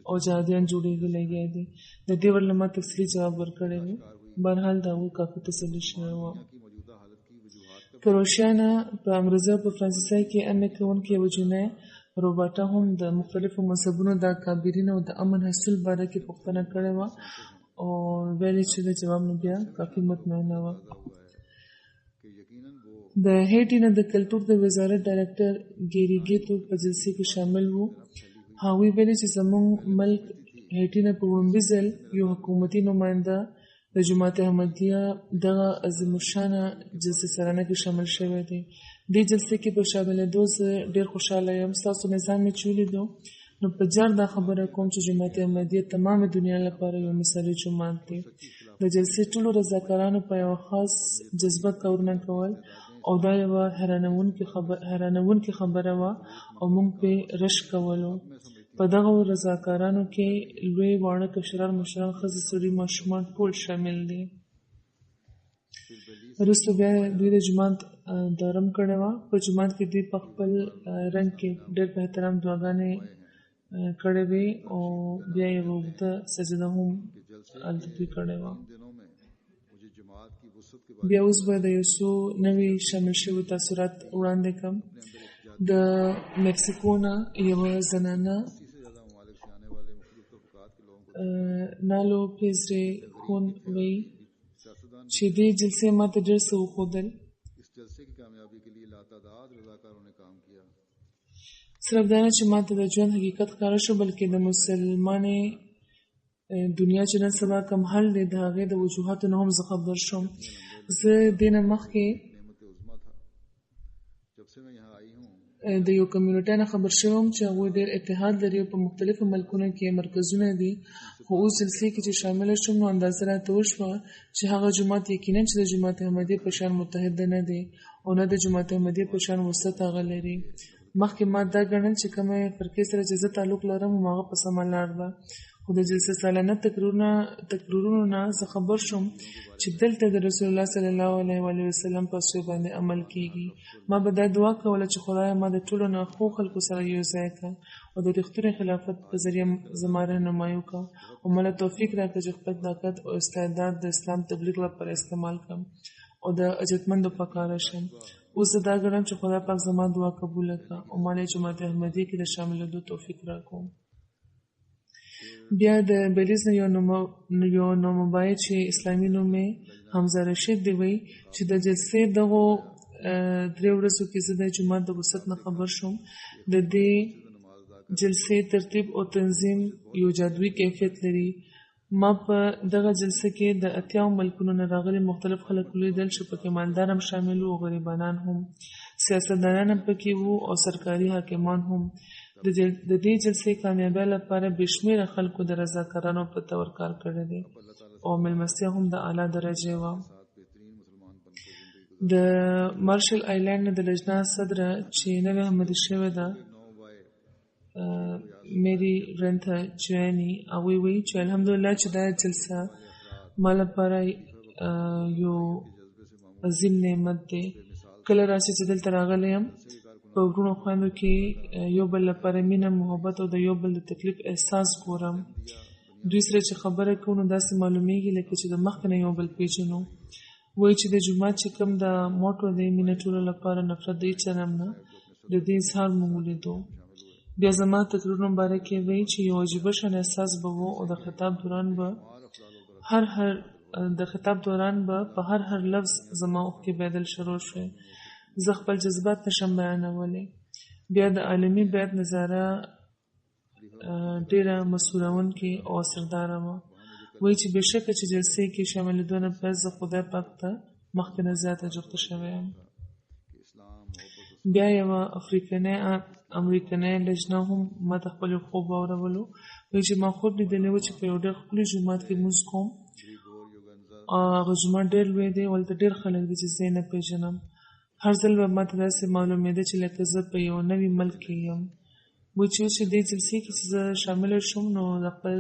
Speaker 3: او جهادیان جوړېدلی دي. د دې ورله ما تفصیلي جواب ورکړی و. بهرحال د هغوی کافي تسلي شوی وه. که روشیانه په انګریزي او په فرانسیسي کې امن کوونکې یوه جنۍ روباټا هم د مختلفو مذهبونو د اکابرینو او د امن حاصل باره کې پوښتنه کړې وه او ویلې چې د جواب نه بیا کافي مطمئنه وه. د هیټي نه د کلتور د وزارت ډایرکټر ګیری ګیتو په جلسې کې شامل وو. هغوی ویلې چې زموږ ملک هیټي نه په لومړي ځل یو حکومتي نماینده د جماعت احمدیه دغه عظیم الشانه جلسې سرانه کې شامل شوی دی. دې جلسې کې په شاملېدو زه ډېر خوشحاله یم. ستاسو نظام مې چې ولیدو نو په جار دا خبره کوم چې جماعت احمدیه تمامه دنیا لپاره یو مثالي جماعت دی. د جلسې ټولو رضاکارانو په یوه خاص جذبه کارونه کول او دا یوه حیرانوونکې خبره وه او موږ پرې رشک کولو. په دغه رضاکارانو کې لوی واړه کشران مشران ښځې سړي ماشومان ټول شامل دي. وروسته بیا دوی د جومات دارم کړې وه. په جومات کې دوی په خپل رنګ کې ډېر په احترام دعاګانې کړې وې او بیا یې اوږده سجده هم هلته دوی کړې وه. بیا اوس به د یو څو نوي شامل شوي تاثرات وړاندې کړم. د مکسیکو نه یوه زنانه نالو پیزري خون وی چې دې جلسې ماته ډېر څه وښودل. صرف دا نه چې ماته د ژوند حقیقت ښکاره شو بلکې د مسلمانې دنیا چې نن سبا کوم حل دی د هغې د وجوهاتو نه هم زه خبر شوم. زه دې نه مخکې د یو کمیونټۍ نه خبر شوم چې هغوی ډېر اتحاد لري او په مختلفو ملکونو کې مرکزونه دي. خو اوس جلسې کې چې شامله شوم نو اندازه راته وشوه چې هغه جومات یقینا چې د جومات احمدیې په شان متحد نه دی او نه د جومات احمدیې په شان وسط هغه لري. مخکې ما دا ګڼل چې کومې فرقې سره چې زه تعلق لرم هماغه په سمه لار ده. خو د جلسې سالانه تقریرونو نه زه خبر شوم چې دلته د رسول الله صلی الله علیه وسلم په وصیت باندې عمل کیږي. ما به دا دعا کوله چې خدای ما د ټولو نه ښو خلکو سره یو ځای کړه او د رښتوني خلافت په ذریعه زما رهنمایي وکړه او مله توفیق راکړه چې خپل طاقت او استعداد د اسلام تبلیغ لپاره استعمال کړم او د اجتمندو په کاره شم. اوس زه دا ګڼم چې خدای پاک زما دعا قبوله کړه او ما له جماعت احمدیې کې د شاملېدو توفیق راکړو. بیا د بلیز نه یو نومبای چې اسلامي نوم یې حمزه رشید دی وی چې د جلسې دغو 3 ورځو کې زه د جومات د وسط نه خبر شوم. د دې جلسې ترتیب او تنظیم یو جادویي کیفیت لري. ما په دغه جلسه کې د 80 ملکونو نه راغلي مختلف خلک ولیدل چې پکې مالدار هم شامل وو او غریبانان هم، سیاستدانان هم پکې وو او سرکاري حاکمان هم. د دې جلسې کامیابۍ لپاره بې شمېره خلکو د رضاکارانو په طور کار کړی دی او مېلمستیا هم د اعلی درجې وه. د مارشل آیلینډ نه د لجنه صدره چې نوې آمده شوې ده میری رنته جویني هغوی وایي چې الحمدلله چې دا جلسه ما لپاره یو عظیم نعمت دی. کله راشي چې دلته راغلی یم په وروڼو خویندو کې یو بل لپاره مینه محبت او د یو بل د تکلیف احساس ګورم. دوی سره چې خبره کوو نو داسې معلومیږي لکه چې د مخکې نه یو بل پیژنو. وایي چې د جومات چې کوم د موټو دی مینه ټولو لپاره نفرت د هېچا نه نه د دې اظهار مو ولیدو. بیا زما تقریرونو باره کې وایي چې یو عجیبه شان احساس به و او د خطاب دوران به په هر لفظ زما اوښکې بهېدل شروع شوې. زه خپل جذبات نشم بیانولی. بیا د عالمي بیعت نظاره ډېره مسحورونکې او اثرداره وه. وایي چې بېشکه چې جلسې کې شاملېدو نه پس زه خدای پاک ته مخکې نه زیاته جوخته شوی یم. بیا یوه امریکنۍ لجنه هم ما ته خپل خوب واورولو. وایي چې ما خوب لیدلی و چې په یو ډېر ښکلي جومات کې لمونځ کوم. هغه جومات ډېر لوی دی او هلته ډېر خلک دي چې زه یې نه پېژنم. هر ځل به ما ته داسې معلومېده چې لکه زه په یو نوي ملک کې یم. وایي چې اوس چې دې جلسې کې چې زه شامله شوم نو د خپل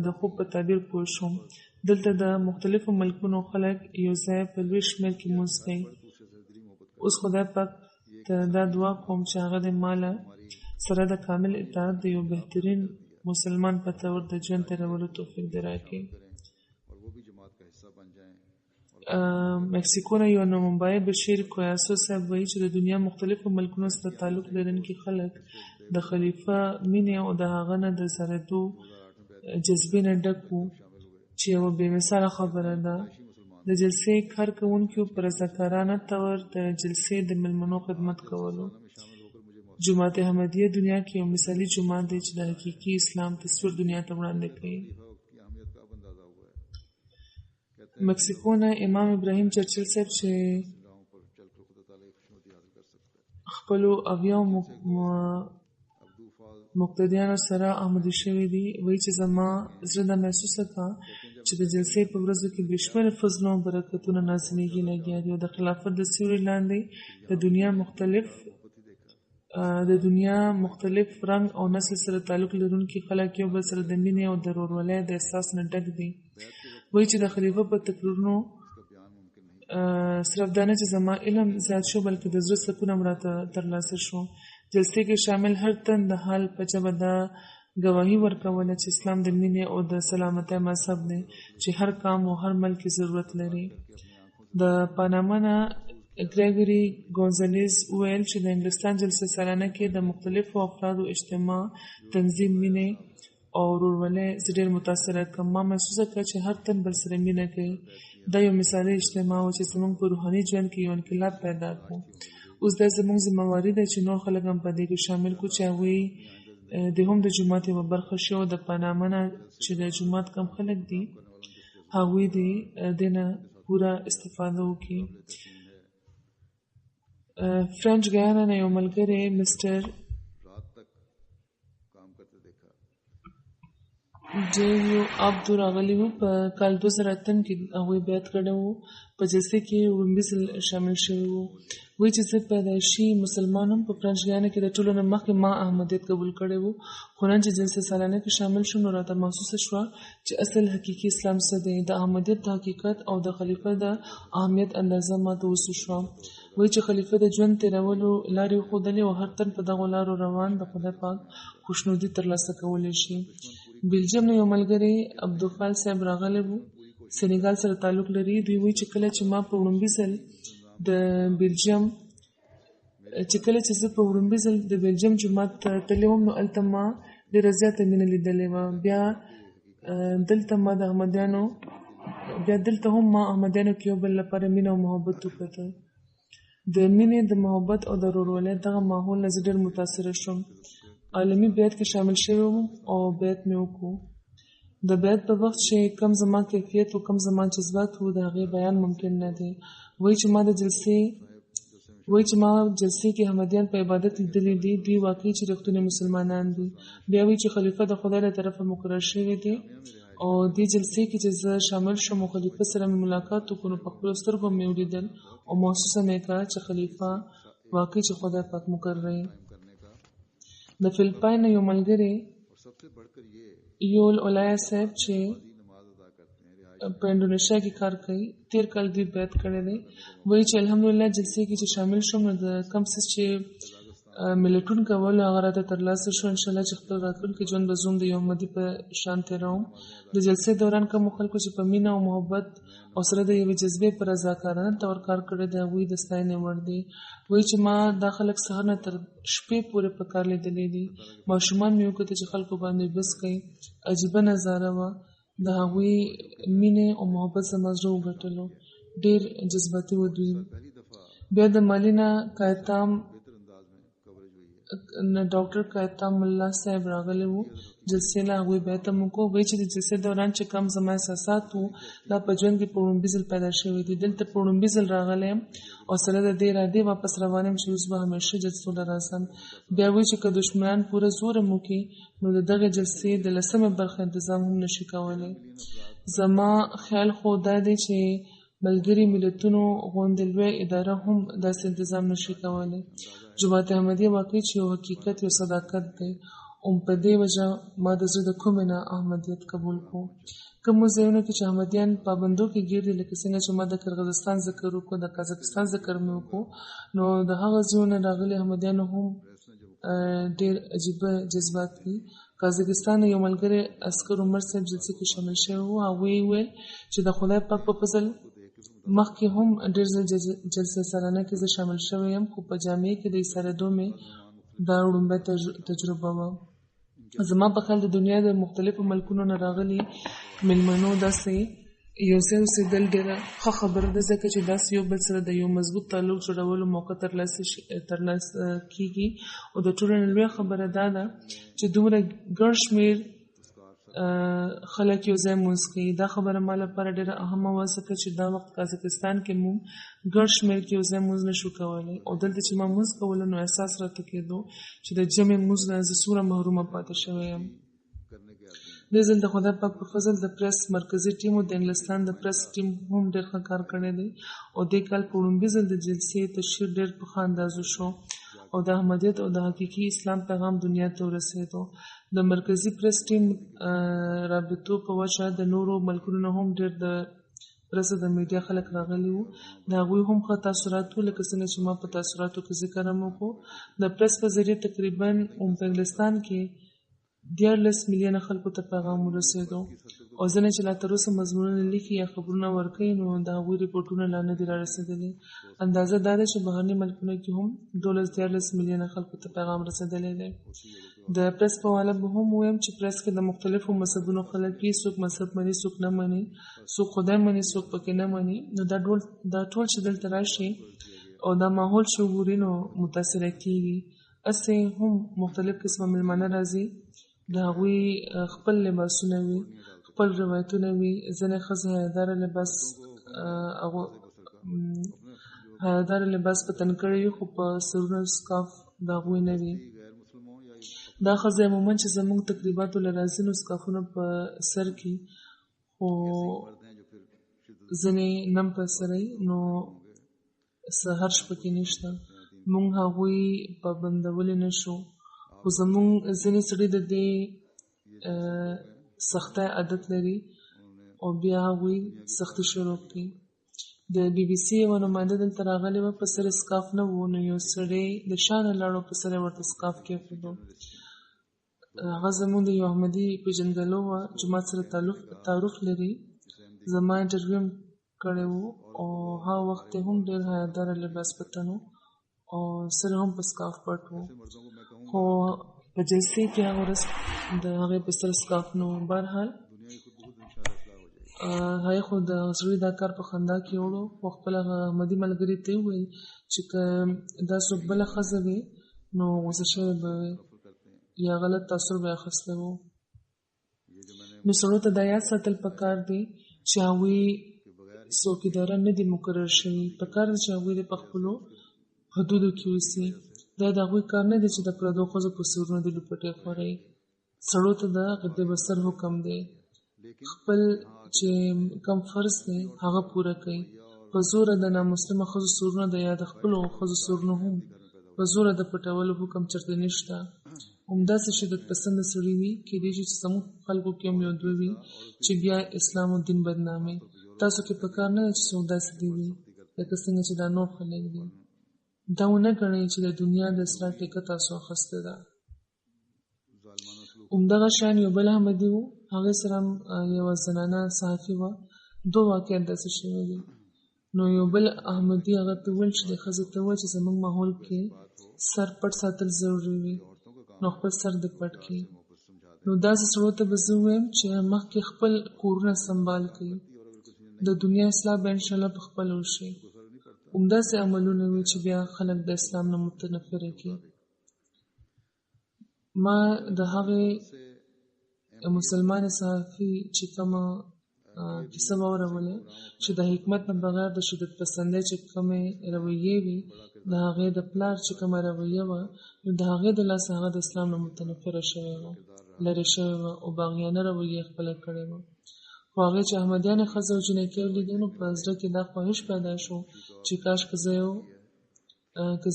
Speaker 3: د خوب په تعبیر پوه شوم. دلته د مختلفو ملکونو خلک یو ځای په لوی شمېر کې لمونځ کوي. اوس خدای پاک ته دا دعا کوم چې هغه دې ماله سره د کامل اطاعت د یو بهترین مسلمان په طور د ژوند تېرولو توفیق دې راکړي. مکسیکو نه یو نومبای بشیر کویاسو صاحب وایي چې د دنیا مختلفو ملکونو سره تعلق لرونکي خلک د خلیفه مینې او د هغه نه د زارېدو جذبې نه ډک وو چې یوه بې مثاله خبره ده. د جلسې کارکوونکو په رضاکارانه طور د جلسې د مېلمنو خدمت کولو. جماعت احمدیه دنیا کې یو مثالي جماعت دی چې د حقیقي اسلام تصویر دنیا ته وړاندې کوي. مکسیکو نه امام ابراهیم چرچل صاحب چې خپلو اویاو مقتدیانو سره آمده شوي دي وایي چې زما زړه دا محسوسه کړه چې د جلسې په ورځو کې بې شمېره فضلونه او برکتونه نازلېږي لګیا دي او د خلافت د سیوري لاندې د دنیا مختلف رنګ او نسل سره تعلق لرونکي خلک یو بل سره د مینې او د ورورولۍ د احساس نه ډک دي. وایي چې د خلیفه په تقریرونو صرف دا نه چې زما علم زیات شو بلکې د زړه سکون هم راته ترلاسه شو. جلسې کې شامل هر تن د حال په ژبه دا ګواهي ورکوله چې اسلام د مینې او د سلامتۍ مذهب دی چې هر قام او هر ملک کې ضرورت لري. د پاناما نه ګریګوري ګونزالیز وویل چې د انګلستان جلسه سالانه کې د مختلفو افرادو اجتماع تنظیم مینې او ورورولۍ زه ډېر متاثره کړم. ما محسوسه کړه چې هر تن بل سره مینه کوي. دا یو مثالي اجتماع و چې زموږ په روحاني ژوند کې یو انقلاب پیدا کړو. اوس دا زموږ ذمهواري ده چې نور خلک هم په دې کې شامل کړو چې هغوی د هم د جومات یوه برخه شي او د پاناما نه چې د جومات کم خلک دي هغوی د دې نه پوره استفاده وکړي. فرانچ ګیانا نه یو ملګری مسټر ډیویو عبدو راغلی وو. په کال 2008 کې هغوی بیعت کړی وو. په جلسې کې وړومبي ځل شامل شوي وو. وایي چې زه پیدایشي مسلمان هم په فرانچ ګیانا کې د ټولو نه مخکې ما احمدیت قبول کړی وو. خو نن چې جلسې سالانه کې شامل شوم نو راته محسوسه شوه چې اصل حقیقي اسلام څه دی. د احمدیت د حقیقت او د خلیفه د اهمیت اندازه ماته وسو شوه. وایي چې خلیفه د ژوند تېرولو لارې وښودلې او هر تن په دغو لارو روان د خدای پاک خوشنودي ترلاسه کولی شي. بیلجیم نه یو ملګری عبدالفال صاحب راغلی وو. سینیګال سره تعلق لري. دوی وایي چې کله چې ما په وړومبي ځل د بیلجیم جومات ته تللی وم نو هلته ما ډېره زیاته مینه لیدلې وه. بیا دلته هم ما احمدیانو کې یو بل لپاره مینه او محبت وکتل. د مینې د محبت او د ورورولۍ دغه ماحول نه زه ډېر متاثره شوم. عالمي بیعت کې شامل شوی وم او بیعت مې وکړو. د بیعت په وخت چې کم زما کیفیت او کم زما جذبات وو د هغې بیان ممکن نه دی. وایي چې ما جلسې کې احمدیان په عبادت لیدلي دي. دوی واقعي چې رښتونی مسلمانان دي. بیا وایي چې خلیفه د خدای له طرفه مقرر شوی دی او دې جلسې کې چې زه شامل شوم او خلیفه سره مې ملاقات وکړو نو په خپلو سترګو مې ولیدل او محسوسه مې کړه چې خلیفه واقعي چې خدای پاک مقرر یې. د فلپاین یو ملګری یول اولایا صاحب چې په انډونیشیا کې کار کوي 13 کال دوی بیعت کړی دی. وایي چې الحمدلله جلسې کې چې شامل شوم نو د کم څه چې مې لټون کول هغه راته ترلاسه شو. انشاءالله چې خپل راتلونکي ژوند به زه هم د یو احمدي په شان تېروم. د جلسې دوران کومو خلکو چې په مینه او محبت او سره د یوې جذبې په رضاکارانه طور کار کړی دی هغوی د ستاینې وړ دي. وایي چې ما دا خلک سهار نه تر شپې پورې په کار لیدلی دي. ماشومان مې وکتل چې خلکو باندې بس کوي. عجیبه نظاره وه. د هغوی مینې او محبت زما زړه وګټلو. ډېر جذباتي و دوی. بیا د مالي نه ډاکټر کایتام الله صاحب راغلی وو. جلسې له هغوی بیعت هم وکړو. وایي چې د جلسې دوران چې کم زما احساسات وو دا په ژوند کې په وړومبي ځل پیدا شوي دي. دلته په وړومبي ځل راغلی یم او سره د دې ارادې واپس روان یم چې اوس به همیشه جلسو له راځم. بیا وایي چې که دشمنان پوره زور هم وکړي نو د دغې جلسې د 10مې برخې انتظام هم نشي کولی. زما خیال خو دا دی چې ملګري ملتونو غوندې لویه اداره هم داسې انتظام نشي کولی. جماعت احمدیه واقعي چې یو حقیقت یو صداقت دی په دې وجه ما د زړه د کومې نه احمدیت قبول کو. کوم ځایونه کې چې احمدیان پابندو کې ګیر دي، لکه څنګه چې ما د قرغیزستان ذکر وکړو، د قازقستان ذکر مې وکړو، نو د هغه ځایونه راغلي احمدیانو هم ډېر عجیبه جذبات دي. قازقستان یو ملګری عسکر عمر صاحب جلسې کې شامل شوی و. هغوی ویل چې د خدای پاک په فضل مخکې هم ډېر ځل جلسه سالانه کې زه شامل شوی یم، خو په جامعه کې د ایسارېدو مې دا وړومبی تجربه وه. زما په خیال د دنیا د مختلفو ملکونو نه راغلي مېلمنو داسې یو ځای اوسېدل ډېره ښه خبره ده، ځکه چې داسې یو بل سره د یو مضبوط تعلق جوړولو موقع ترلاسه کېږي. او د ټولو نه لویه خبره دا ده چې دومره ګڼ شمېر خلک یو ځای لمونځ کوي. دا خبره ما لپاره ډېره اهمه وه، ځکه چې دا وخت قازقستان کې مونږ ګڼ شمېر کې یو ځای لمونځ نه شو کولی، او دلته چې ما لمونځ کوله نو احساس راته کېدو چې د جمع لمونځ نه زه څومره محرومه پاتې شوی یم. دې ځل د خدای پاک په فضل د پریس مرکزي ټیم او د انګلستان د پریس ټیم هم ډېر ښه کار کړی دی، او دې کال په وړومبي ځل د جلسې تشهیر ډېر په ښه اندازو شو او د احمدیت او د حقیقي اسلام پیغام دنیا ته ورسېدو. د مرکزي پریس ټیم رابطو په وجه د نورو ملکونو نه هم ډېر د پریس د میډیا خلک راغلي وو. د هغوی هم ښه تاثرات وو، لکه څنګه چې ما په تاثراتو کې ذکر هم وکړو. د پریس په ذریعه تقریبا په انګلستان کې 14 میلیونه خلکو ته پیغام ورسېدو، او ځینې چې لا تر اوسه مضمونونه لیکي یا خبرونه ورکوي، نو د هغوی ریپورټونه لا نه دي رارسېدلي. اندازه دا ده چې بهرني ملکونو کې هم 12-14 میلیونه خلکو ته پیغام رسېدلی دی. د پریس په والا به هم ووایم چې پریس کې د مختلفو مذهبونو خلک وي، څوک مذهب مني، څوک نه مني، څوک خدای مني، څوک پکې نه مني. نو دا ټول چې دلته راشي او دا ماحول چې وګوري نو متاثره کېږي. هسې هم مختلف قسمه مېلمانه راځي، د هغوی خپل لباسونه وي، خپل روایتونه وي. ځینې ښځې حیاداره لباس په تن کړی وي، خو په سرونو سکاف د هغوی نه وي. دا ښځې عموماً چې زموږ تقریباتو له راځي نو سکافونه په سر کې، خو ځینې نم په سر نو څه حرج پکې نشته. موږ هغوی پابندولی نه شو، خو زموږ ځینې سړي د دې سختۍ عادت لري او بیا هغوی سختي شروع کړي. د بي بي سي یوه نماینده دلته راغلې وه، په سر سکاف نه و، نو یو سړی د شا نه لاړ او په سر یې ورته سکاف کېښودو. هغه زموږ د یو احمدي پېژندګلو وه، جومات سره تعارف لري. زما انټرویو هم کړی و او هغه وخت یې هم ډېر حیاداره لباس په تن و او سر هم په سکاف پټ و، خو په جلسې کې هغه ورځ د هغې په سر سکاف نه و. بهرحال هغې خو د زړه دا کار په خندا کې وړو، خو خپل هغه احمدي ملګري ته یې وویل چې که دا څوک بله ښځه وي نو غوسه شوې به وي یا غلط تاثر به یې اخیستی و. نو سړو ته دا یاد ساتل پکار دی چې هغوی څوکیداران نه دي مقرر شوي، پکار دی چې هغوی دې په خپلو حدودو کې اوسي. دا د هغوی کار نه دی چې د پردو ښځو په سرونو دې لوپټې خورئ. سړو ته د غد بصر حکم دی، خپل چې کم فرض دی هغه پوره کوي. په زوره د نامسلمه ښځو سرونه د یا د خپلو ښځو سرونه هم په زوره د پټولو حکم چېرته نشته. همداسې شدت پسنده سړي وي، کېدای شي چې زموږ خلکو کې هم یو دوه وي چې بیا اسلام او دین بدناموي. تاسو کې پکار نه ده چې څوک داسې دي وي لکه څنګه چې دا نور خلک دي. دا ونه ګڼئ چې د دنیا د اصلاح ټیکه تاسو اخیستې ده. همدغه شان یو بل احمدي و، هغې سره هم یوه زنانه صحافي وه. دوه واقعات داسې شوي دي. نو یو بل احمدي هغه ته وویل چې د ښځې ته ووایه چې زموږ ماحول کې سر پټ ساتل ضروري وي، نو خپل سر دې پټ کړي. نو داسې سړو ته به زه ووایم چې مخکې خپل کورونه سنبال کړي، د دنیا اصلاح به انشاءالله په خپله وشي. همداسې عملونه وي چې بیا خلک د اسلام نه متنفره کړي. ما د هغې مسلمانې صحافي چې کومه کیسه واورولې چې د حکمت نه بغیر د شدت پسندۍ چې کومې رویې وي، د هغې د پلار چې کومه رویه وه، نو د هغې د لاسه هغه د اسلام نه متنفره شوې وه، لرې شوې وه او باغیانه رویې خپله کړې وه. خو هغې چې احمدیانې ښځه او جینکۍ ولیدې نو په زړه کې دا خواهش پیدا شو چې کاش که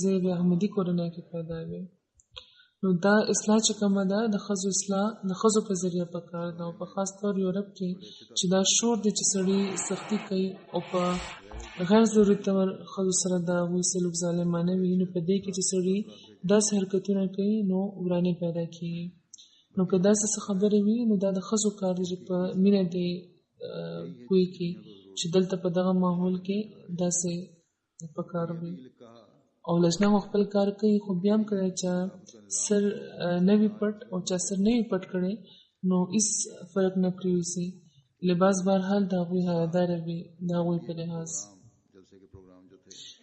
Speaker 3: زه یې د احمدي کورنۍ کې پیدا وې. نو دا اصلاح چې کومه ده د ښځو اصلاح د ښځو په ذریعه پکار ده او په خاص طور یورپ کې چې دا شور دی چې سړي سختي کوي او په غیر ضروري طور ښځو سره د هغوی سلوک ظالمانه وي نو په دې کې چې سړي داسې حرکتونه کوي نو ورانې پیدا کېږي نو که داسې څه خبرې وي نو دا د ښځو کار دی چې په مینه دې پوه کړي چې دلته په دغه ماحول کې داسې پکار وي او لجنه خپل کار کوي خو بیا هم کله چې سر نه وي پټ او چې سر نه وي پټ کړي نو هیڅ فرق نه پرېوځي لباس بهرحال د هغوی حیادار وي د هغوی په لحاظ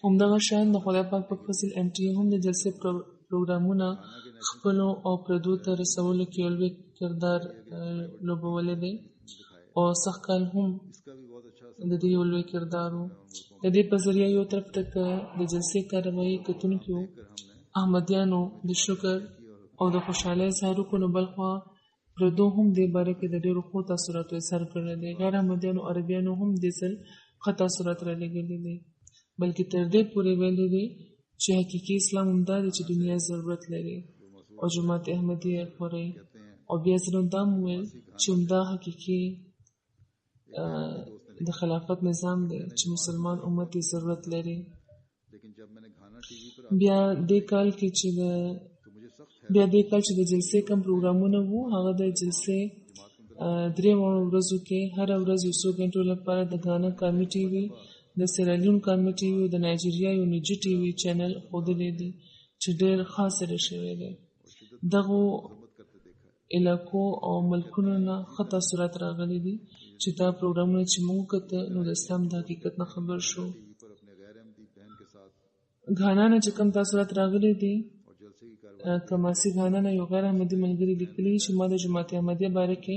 Speaker 3: همدغه شان د خدای پاک په فضل MTA هم د جلسې پروګرامونه خپلو او پردو ته رسولو کې یو لوی کردار لوبولی دی او سخت کال هم د دې یو لوی کردار و د دې په ذریعه یو طرف ته د جلسې کاروایي کتونکو احمدیانو د شکر او د خوشحالۍ اظهار وکړو نو بل خوا پردو هم دې باره کې د ډېرو ښو تاثراتو اظهار کړی دی غیر احمدیانو عربیانو هم دې ځل ښه تاثرات رالېږلي دي بلکې تر دې پورې ویلي دي چې حقیقي اسلام همدا دی چې دنیا ضرورت لري او جماعت احمدي یې خورئ او بیا ځینو دا هم وویل چې همدا حقیقي د خلافت نظام دی چې مسلمان امت یې ضرورت لري بیا دې کال چې د جلسې کم پروګرامونه وو هغه د جلسې 3 ورځو کې هر ورځ یو څو غنټو لپاره د غانا قومي ټي وي د سیرالیون قومي ټي وي د نایجیریا یو نجی ټي وي چینل ښودلی دی چې ډېر ښه سره شوی دی دغو علاقو او ملکونو نه ښه تاثرات راغلي دي چې دا پروګرامونه چې موږ وکته نو د اسلام د حقیقت نه خبر شو غانا نه چې کوم تاثرات راغلي دي کماسي غانا نه یو غیر احمدي ملګري لیکلي چې ما د جماعت احمدیه باره کې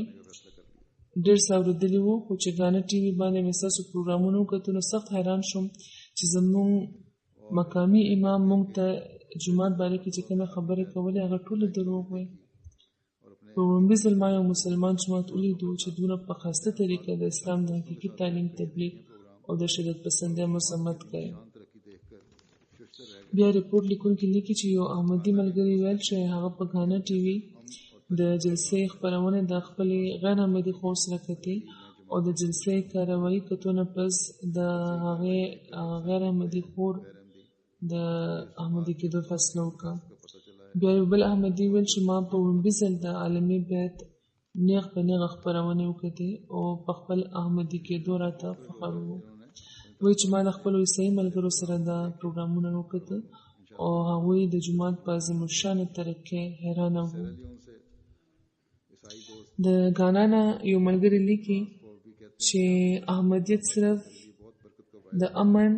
Speaker 3: ډېر څه اورېدلي وو خو چې غانا ټي وي باندې مې ستاسو پروګرامونه وکتو نو سخت حیران شوم چې زموږ مقامي امام موږ ته جومات باره کې چې کومه خبرې کولې هغه ټولې دروغ وې په لومړي ځل ما یو مسلمان جومات ولیدو چې دونه په خاسته طریقه د اسلام د حقیقي تعلیم تبلیغ او د شدت پسندۍ مذمت کوي بیا ریپورټ لیکونکي لیکي چې یو احمدي ملګري ویل چې هغه په غانا ټي وي د جلسې خپرونه د خپلې غیر احمدي خور سره کتي او د جلسې کاروایي کتونه پس د هغې غیر احمدي خور د احمدي کېدو فیصله وکړه بیا یو بل احمدي ویل چې ما په لومړي ځل د عالمي بیت نیغ په نیغه خپرونې وکتې او په خپل احمدي کېدو راته فخر و وایي چې ما د خپلو عیسایي ملګرو سره دا پروګرامونه وکتل او هغوی د جومات په عظیم الشانه ترقۍ حیرانه وو د غانا نه یو ملګری لیکي چې احمدیت صرف د امن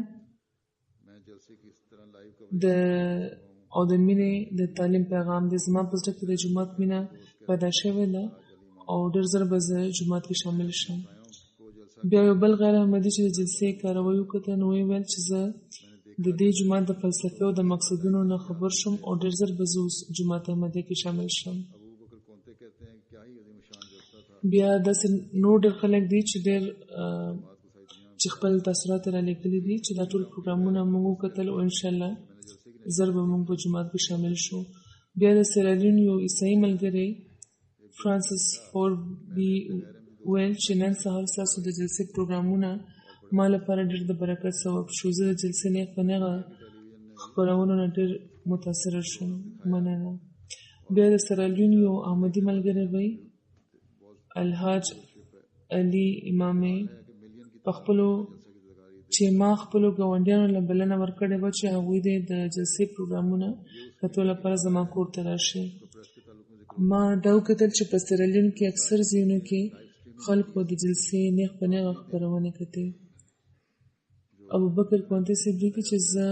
Speaker 3: او د مینې د تعلیم پیغام دی زما په زړه کې د جومات مینه پیدا شوې ده او ډېر زر به زه جومات کې شامل شم بیا یو بل غیر احمدي چې د جلسې کاروایي وکته نو ویل چې زه د دې جومات د فلسفې او د مقصدونو نه خبر شم او ډېر زر به زه اوس جومات احمدیه کې شامل شم بیا داسې نور ډېر خلک دي چې ډېر چې خپل تاثرات رالیکلي دي چې دا ټول پروګرامونه موږ وکتل او انشاءالله زر به موږ په جومات کې شامل شو بیا د سیرالیون یو عیسایي ملګری فرانسیس فوربي ویل چې نن سهار ستاسو د جلسې پروګرامونه ما لپاره ډېر د برکت سبب شو زه د جلسې نیغ په نیغه خپرونو نه ډېر متاثره شوم مننه بیا د سیرالیون یو احمدي ملګری وی الحاج علي امامي په خپلو چې ما خپلو ګاونډیانو له بلنه ورکړې وه چې هغوی دې د جلسې پروګرامونه کتو لپاره زما کور ته راشي ما دا وکتل چې په سیرالیون کې اکثر ځایونو کې خلکو د جلسې نیغ په نیغه خپرونې کتې ابوبکر کونتی صاحب لیکي چې زه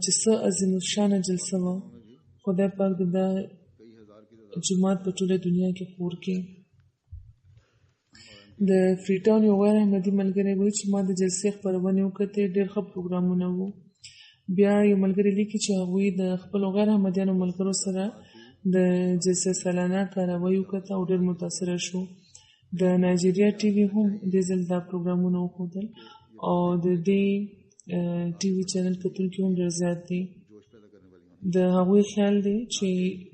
Speaker 3: چې څه عظیم الشانه جلسه وه خدای پاک د دا جومات په ټوله دنیا کې خور کړي د فری ټاون یو غیر احمدي ملګری وایي چې ما د جلسې خپرونې وکتې ډېر ښه پروګرامونه وو بیا یو ملګری لیکي چې هغوی د خپلو غیر احمدیانو ملګرو سره د جلسې سالانه کاروایي وکته او ډېر متاثره شو د نایجیریا ټي وي هم دې ځل دا پروګرامونه وښودل او د دې ټي وي چینل کتونکي هم ډېر زیات دي د هغوی خیال دی چې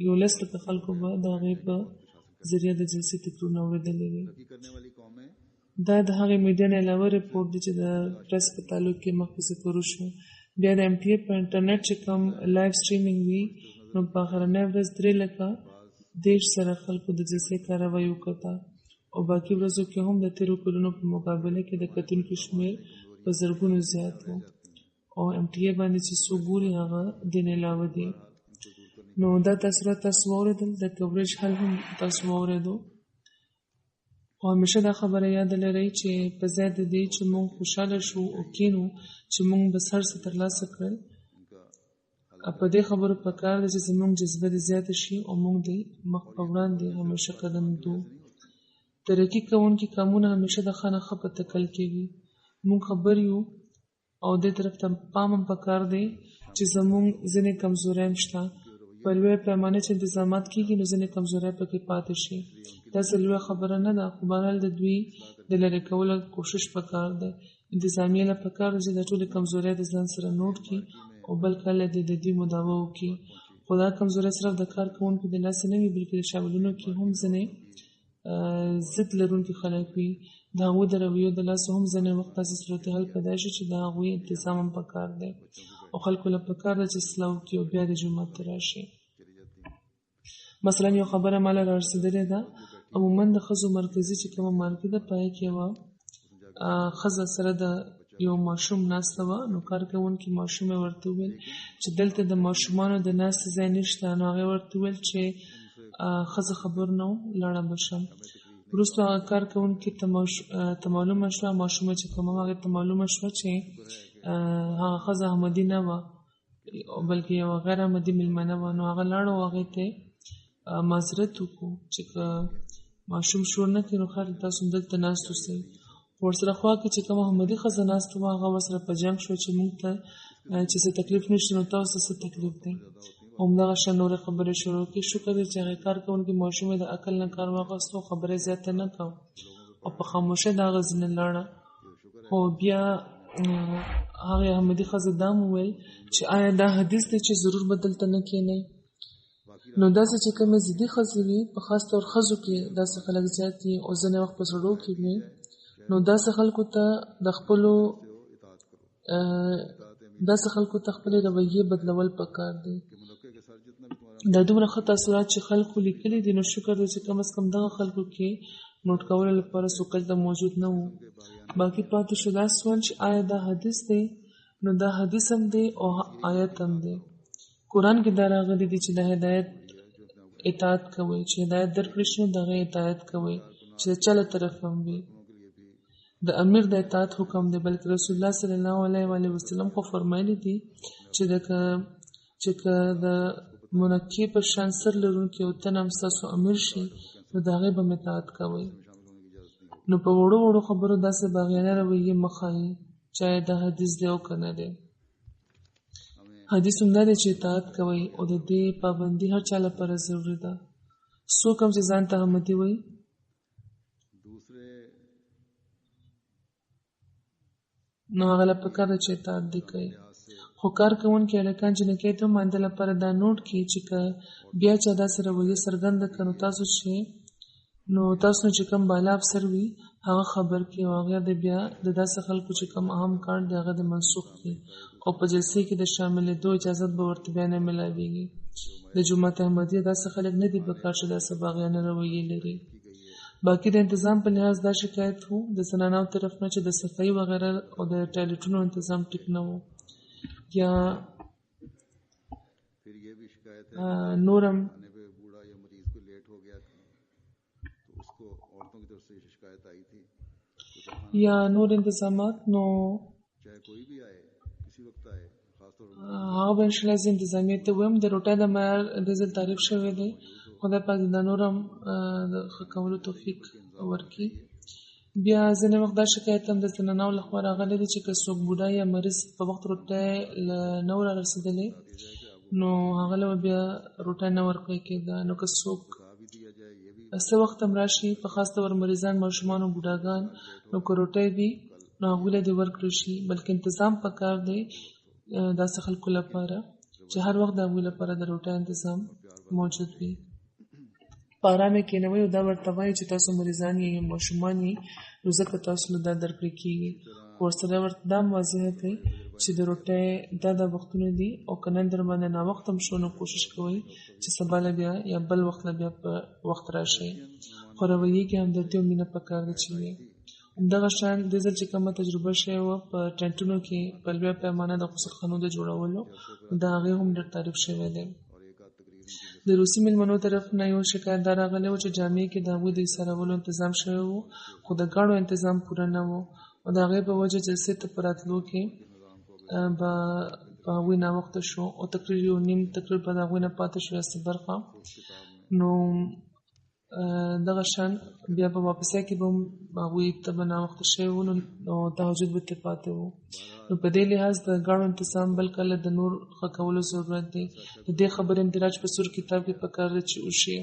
Speaker 3: یو لس لکه خلکو به د هغې په ذریعه د جلسې تکرارونه اورېدلی وي. دا د هغې میډیا نه علاوه رپورټ دی چې د پریس په تعلق کې مخکې پرو شو. بیا د MTA په انټرنیټ چې کوم لایف سټریمینګ وي نو په آخرنۍ ورځ 3,10,000 سره خلکو د جلسې کاروایي وکړه او باقي ورځو کې هم د تېرو کلونو په مقابله کې د کتونکو شمېر په زرګونو زیات و او MTA باندې چې څوک ګوري هغه د نه علاوه دی. نو دا تاثرات تاسو واورېدل، د کوریج حل هم تاسو واورېدو او همیشه دا خبره یاد لرئ چې په ځای د دې چې موږ خوشحاله شو او کینو چې موږ بس هر څه ترلاسه کړل، په دې خبرو پکار ده چې زموږ جذبه دې زیاته شي او موږ دې مخ په وړاندې همیشه قدم ږدو. ترقي کوونکي قومونه همیشه د ښه نه ښه په تکل کې وي. موږ خبر یو او دې طرف ته پام هم پکار دی چې زموږ ځینې کمزورۍ هم شته. په لویه پیمانه چې انتظامات کېږي نو ځینې کمزورۍ پکې پاتې شي. داسې لویه خبره نه ده، خو بهرحال د دوی د لرې کولو کوشش پکار دی. انتظامیه له پکار دی چې د ټولې کمزورۍ د ځان سره نوټ کړي او بل کله د دې مداوا وکړي. خو دا کمزورۍ صرف د کار کوونکو د لاسه نه وي بلکې د شاملونو کې هم ځینې ضد لرونکي خلک وي. د هغوی د رویو د لاسه هم ځینې وخت داسې صورتحال پیدا شي چې د هغوی انتظام هم پکار دی او خلکو له پکار ده چې اصلاح وکړي او بیا د جومات ته راشي. مثلا یو خبره ماله رارسېدلې ده، عموما د ښځو مرکزي چې کومه مالکي ده په هغې کې یوه ښځه سره د یو ماشوم ناسته وه. نو کار کوونکي ماشوم یې ورته وویل چې دلته د ماشومانو د ناستې ځای نشته. نو هغې ورته وویل چې ښځه خبر نه وم لاړه به شم. وروسته هغه کار کوونکي ته معلومه شوه، ماشومه چې کومه هغې ته معلومه شوه چې هغه ښځه احمدي نه وه بلکې یوه غیر احمدي مېلمنه وه. نو هغه لاړه او هغې ته معذرت وکړو چې که ماشوم شور نه کوي نو خیر تاسو دلته ناست اوسئ. ورسره خوا کې چې کومه احمدي ښځه ناسته وه هغه ورسره په جنګ شوه چې موږ ته چې څه تکلیف نشته نو تاسو ته څه تکلیف دی. همدغه شان نورې خبرې شروع کړې. شکر دی چې هغې کار کوونکي ماشوم یې د عقل نه کار واخیستو او خبرې زیاته نه کوو او په خاموشۍ د هغه ځینې لاړه. خو بیا هغې احمدي ښځې دا هم وویل چې آیا دا حدیث دی چې ضرور به دلته نه کښېنئ. نو داسې چې کومې ضدي ښځې وي په خاص طور ښځو کې داسې خلک زیات دي او ځینې وخت په سړو کې وي. نو داسې خلکو ته خپلې رویې بدلول پکار دی. دا دومره ښه تاثرات چې خلکو لیکلي دي نو شکر دی چې کم از کم دغه خلکو کې نوټ کولو لپاره څوک هلته موجود نه وو. باقي پاتې شو دا سوال چې آیا دا حدیث دی؟ نو دا حدیث هم دی او آیت هم دی. قرآن کې دا راغلی دی چې د هدایت اطاعت کوئ، چې هدایت درکړی شي نو د هغې اطاعت کوئ چې د چا له طرفه هم وي. د امیر د اطاعت حکم دی، بلکې رسول الله صلی الله علیه وسلم خو فرمایلی دي چې که د منکې په شان سر لرونکي یو تن هم ستاسو امیر شي نو د هغې به اطاعت کوئ. نو په وړو وړو خبرو داسې باغیانه رویې مه ښایئ چاهے دا حدیث دی او که نه دی. حدیث هم دا دی چې اطاعت کوئ او د دې پابندي هر چا لپاره ضروري ده. څوک هم چې ځان ته احمدي وایي نو هغه له پکار ده چې اطاعت دې کوي. خو کار کوونکي هلکان جنکۍ ته هم د لپاره دا نوټ کړي چې که بیا چا داسې رویه څرګنده کړه نو تاسو چې کوم بالا افسر وي هغه خبر کړي او هغه د بیا د داسې خلکو چې کوم اهم کار دی هغه د منسوخ کړي او په جلسې کې د شاملېدو اجازت به ورته بیا نه میلاویږي. د جومات احمدیه داسې خلک نه دي پکار چې داسې باغیانه رویې لري. باقي د انتظام په لحاظ دا شکایت وو د زنانو طرف نه چې د صفایي وغیره او د ټایلټونو انتظام ټیک نه وو. یا نورم یا نور انتظامات نو هغه به انشاءالله زه انتظامیې ته ویم. د روټۍ د معیار د ځل تعریف شوی دی، خدای پاک د نور هم د ښه کولو توفیق ورکړي. بیا ځینې وخت دا شکایت هم د زنانو لخوا راغلی دی چې که څوک بوډا یا مریض په وخت روټۍ نه ور رسېدلی نو هغه له بیا روټۍ نه ورکوی کېده. نو که څوک څه وخت هم راشي په خاص طور مریضان ماشومان او بوډاګان نو که روټۍ وي نو هغوی له دې ورکړل شي. بلکې انتظام پکار دی داسې خلکو لپاره چې هر وخت د هغوی لپاره د روټۍ تنظیم موجود وي. په آرامه کښېنوئ او دا ورته وایئ چې تاسو مریضان یې یا ماشومان یې، نو ځکه تاسو له دا درکړې کېږي. خو ورسره ورته دا واضحه کړئ چې د روټۍ دا وختونه دي او که نن در باندې ناوخته هم شو نو کوشش کوئ چې سبا له بیا یا بل وخت له بیا په وخت راشئ. خو رویې کې همدردي او مینه پکار ده چې وي. همدغه شان دې ځل چې کومه تجربه شوې وه په ټینټونو کې په لویه پیمانه د غسلخانو د جوړولو، د هغې هم ډېر تعریف شوی دی. د روسي مېلمنو طرف نه یو شکایت دا راغلی و چې جامې کې د هغوی د ایسارولو انتظام شوی و، خو د ګاڼو انتظام پوره نه و او د هغې په وجه جلسې ته په راتلو کې به په هغوی ناوخته شو او تقریر یو نیم تقریر به د هغوی نه پاتې شو یاستې برخه. نو دغه شان بیا په واپسۍ کې به هم هغوی ته به ناوخته شوی و نو تهجد به ترې پاتې و. نو په دې لحاظ د ګاڼو انتظام بل کله د نور ښه کولو ضرورت دی. د دې خبرې اندراج په سور کتاب کې پکار دی چې وشي.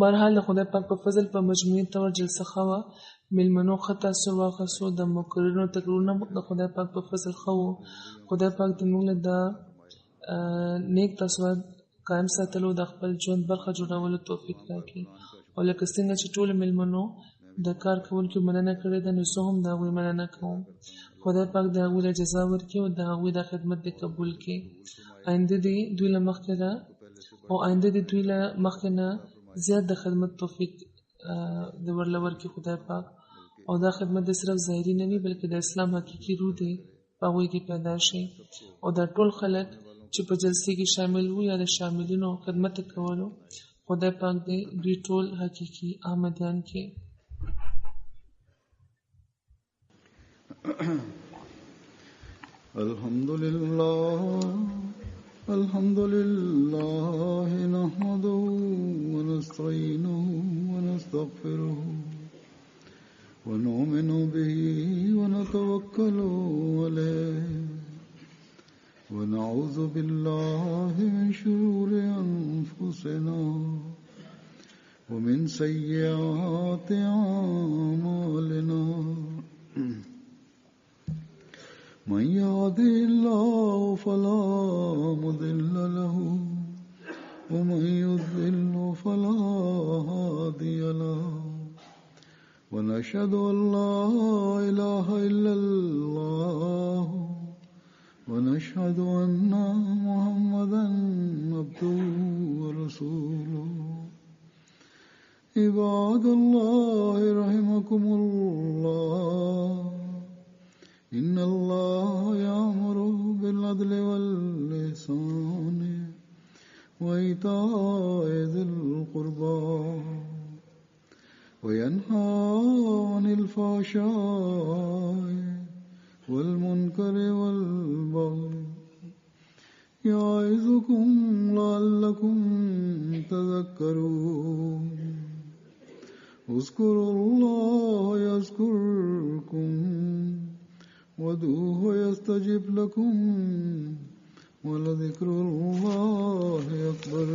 Speaker 3: بهرحال د خدای پاک په فضل په مجموعي طور جلسه ښه وه. مېلمنو ښه تاثر واخیستو. د مقررینو تقریرونه د خدای پاک په فضل ښه وو. خدای پاک د موږ له دا نیک تاثرات قایم ساتلو د خپل ژوند برخه جوړولو توفیق راکړي. او لکه څنګه چې ټولو مېلمنو د کار کوونکو مننه کړې ده، نو زه هم د هغوی مننه کوم. خدای پاک د هغوی له جزا ورکړي او د هغوی دا خدمت دې قبول کړي. آینده دې دوی له مخکې نه زیات د خدمت توفیق د ورله ورکړي خدای پاک. او دا خدمت د صرف ظاهري نه وي بلکې د اسلام حقیقي روح دی په هغوی کې پیدا شي. او دا ټول خلک چې په جلسې کې شامل وو یا د شاملینو خدمت کولو، خدای پاک دې دوی ټول حقیقي احمدیان کې.
Speaker 2: الحمد لله نحمده ونستعينه ونستغفره ونؤمن به ونتوكل عليه ونعوذ بالله من شرور أنفسنا ومن سيئات أعمالنا. من يهده الله فلا مضل له ومن يضلل فلا هادي له. ونشهد أن لا إله إلا الله ونشهد أن محمدا عبده ورسوله. عباد الله رحمكم الله، إن الله يأمر بالعدل والإحسان وإيتاء ذي القربى وينهى عن الفحشاء والمنكر والبغي يعظكم لعلكم تذكرون. اذكروا الله يذكركم وادعوه يستجب لكم ولذكر الله أكبر.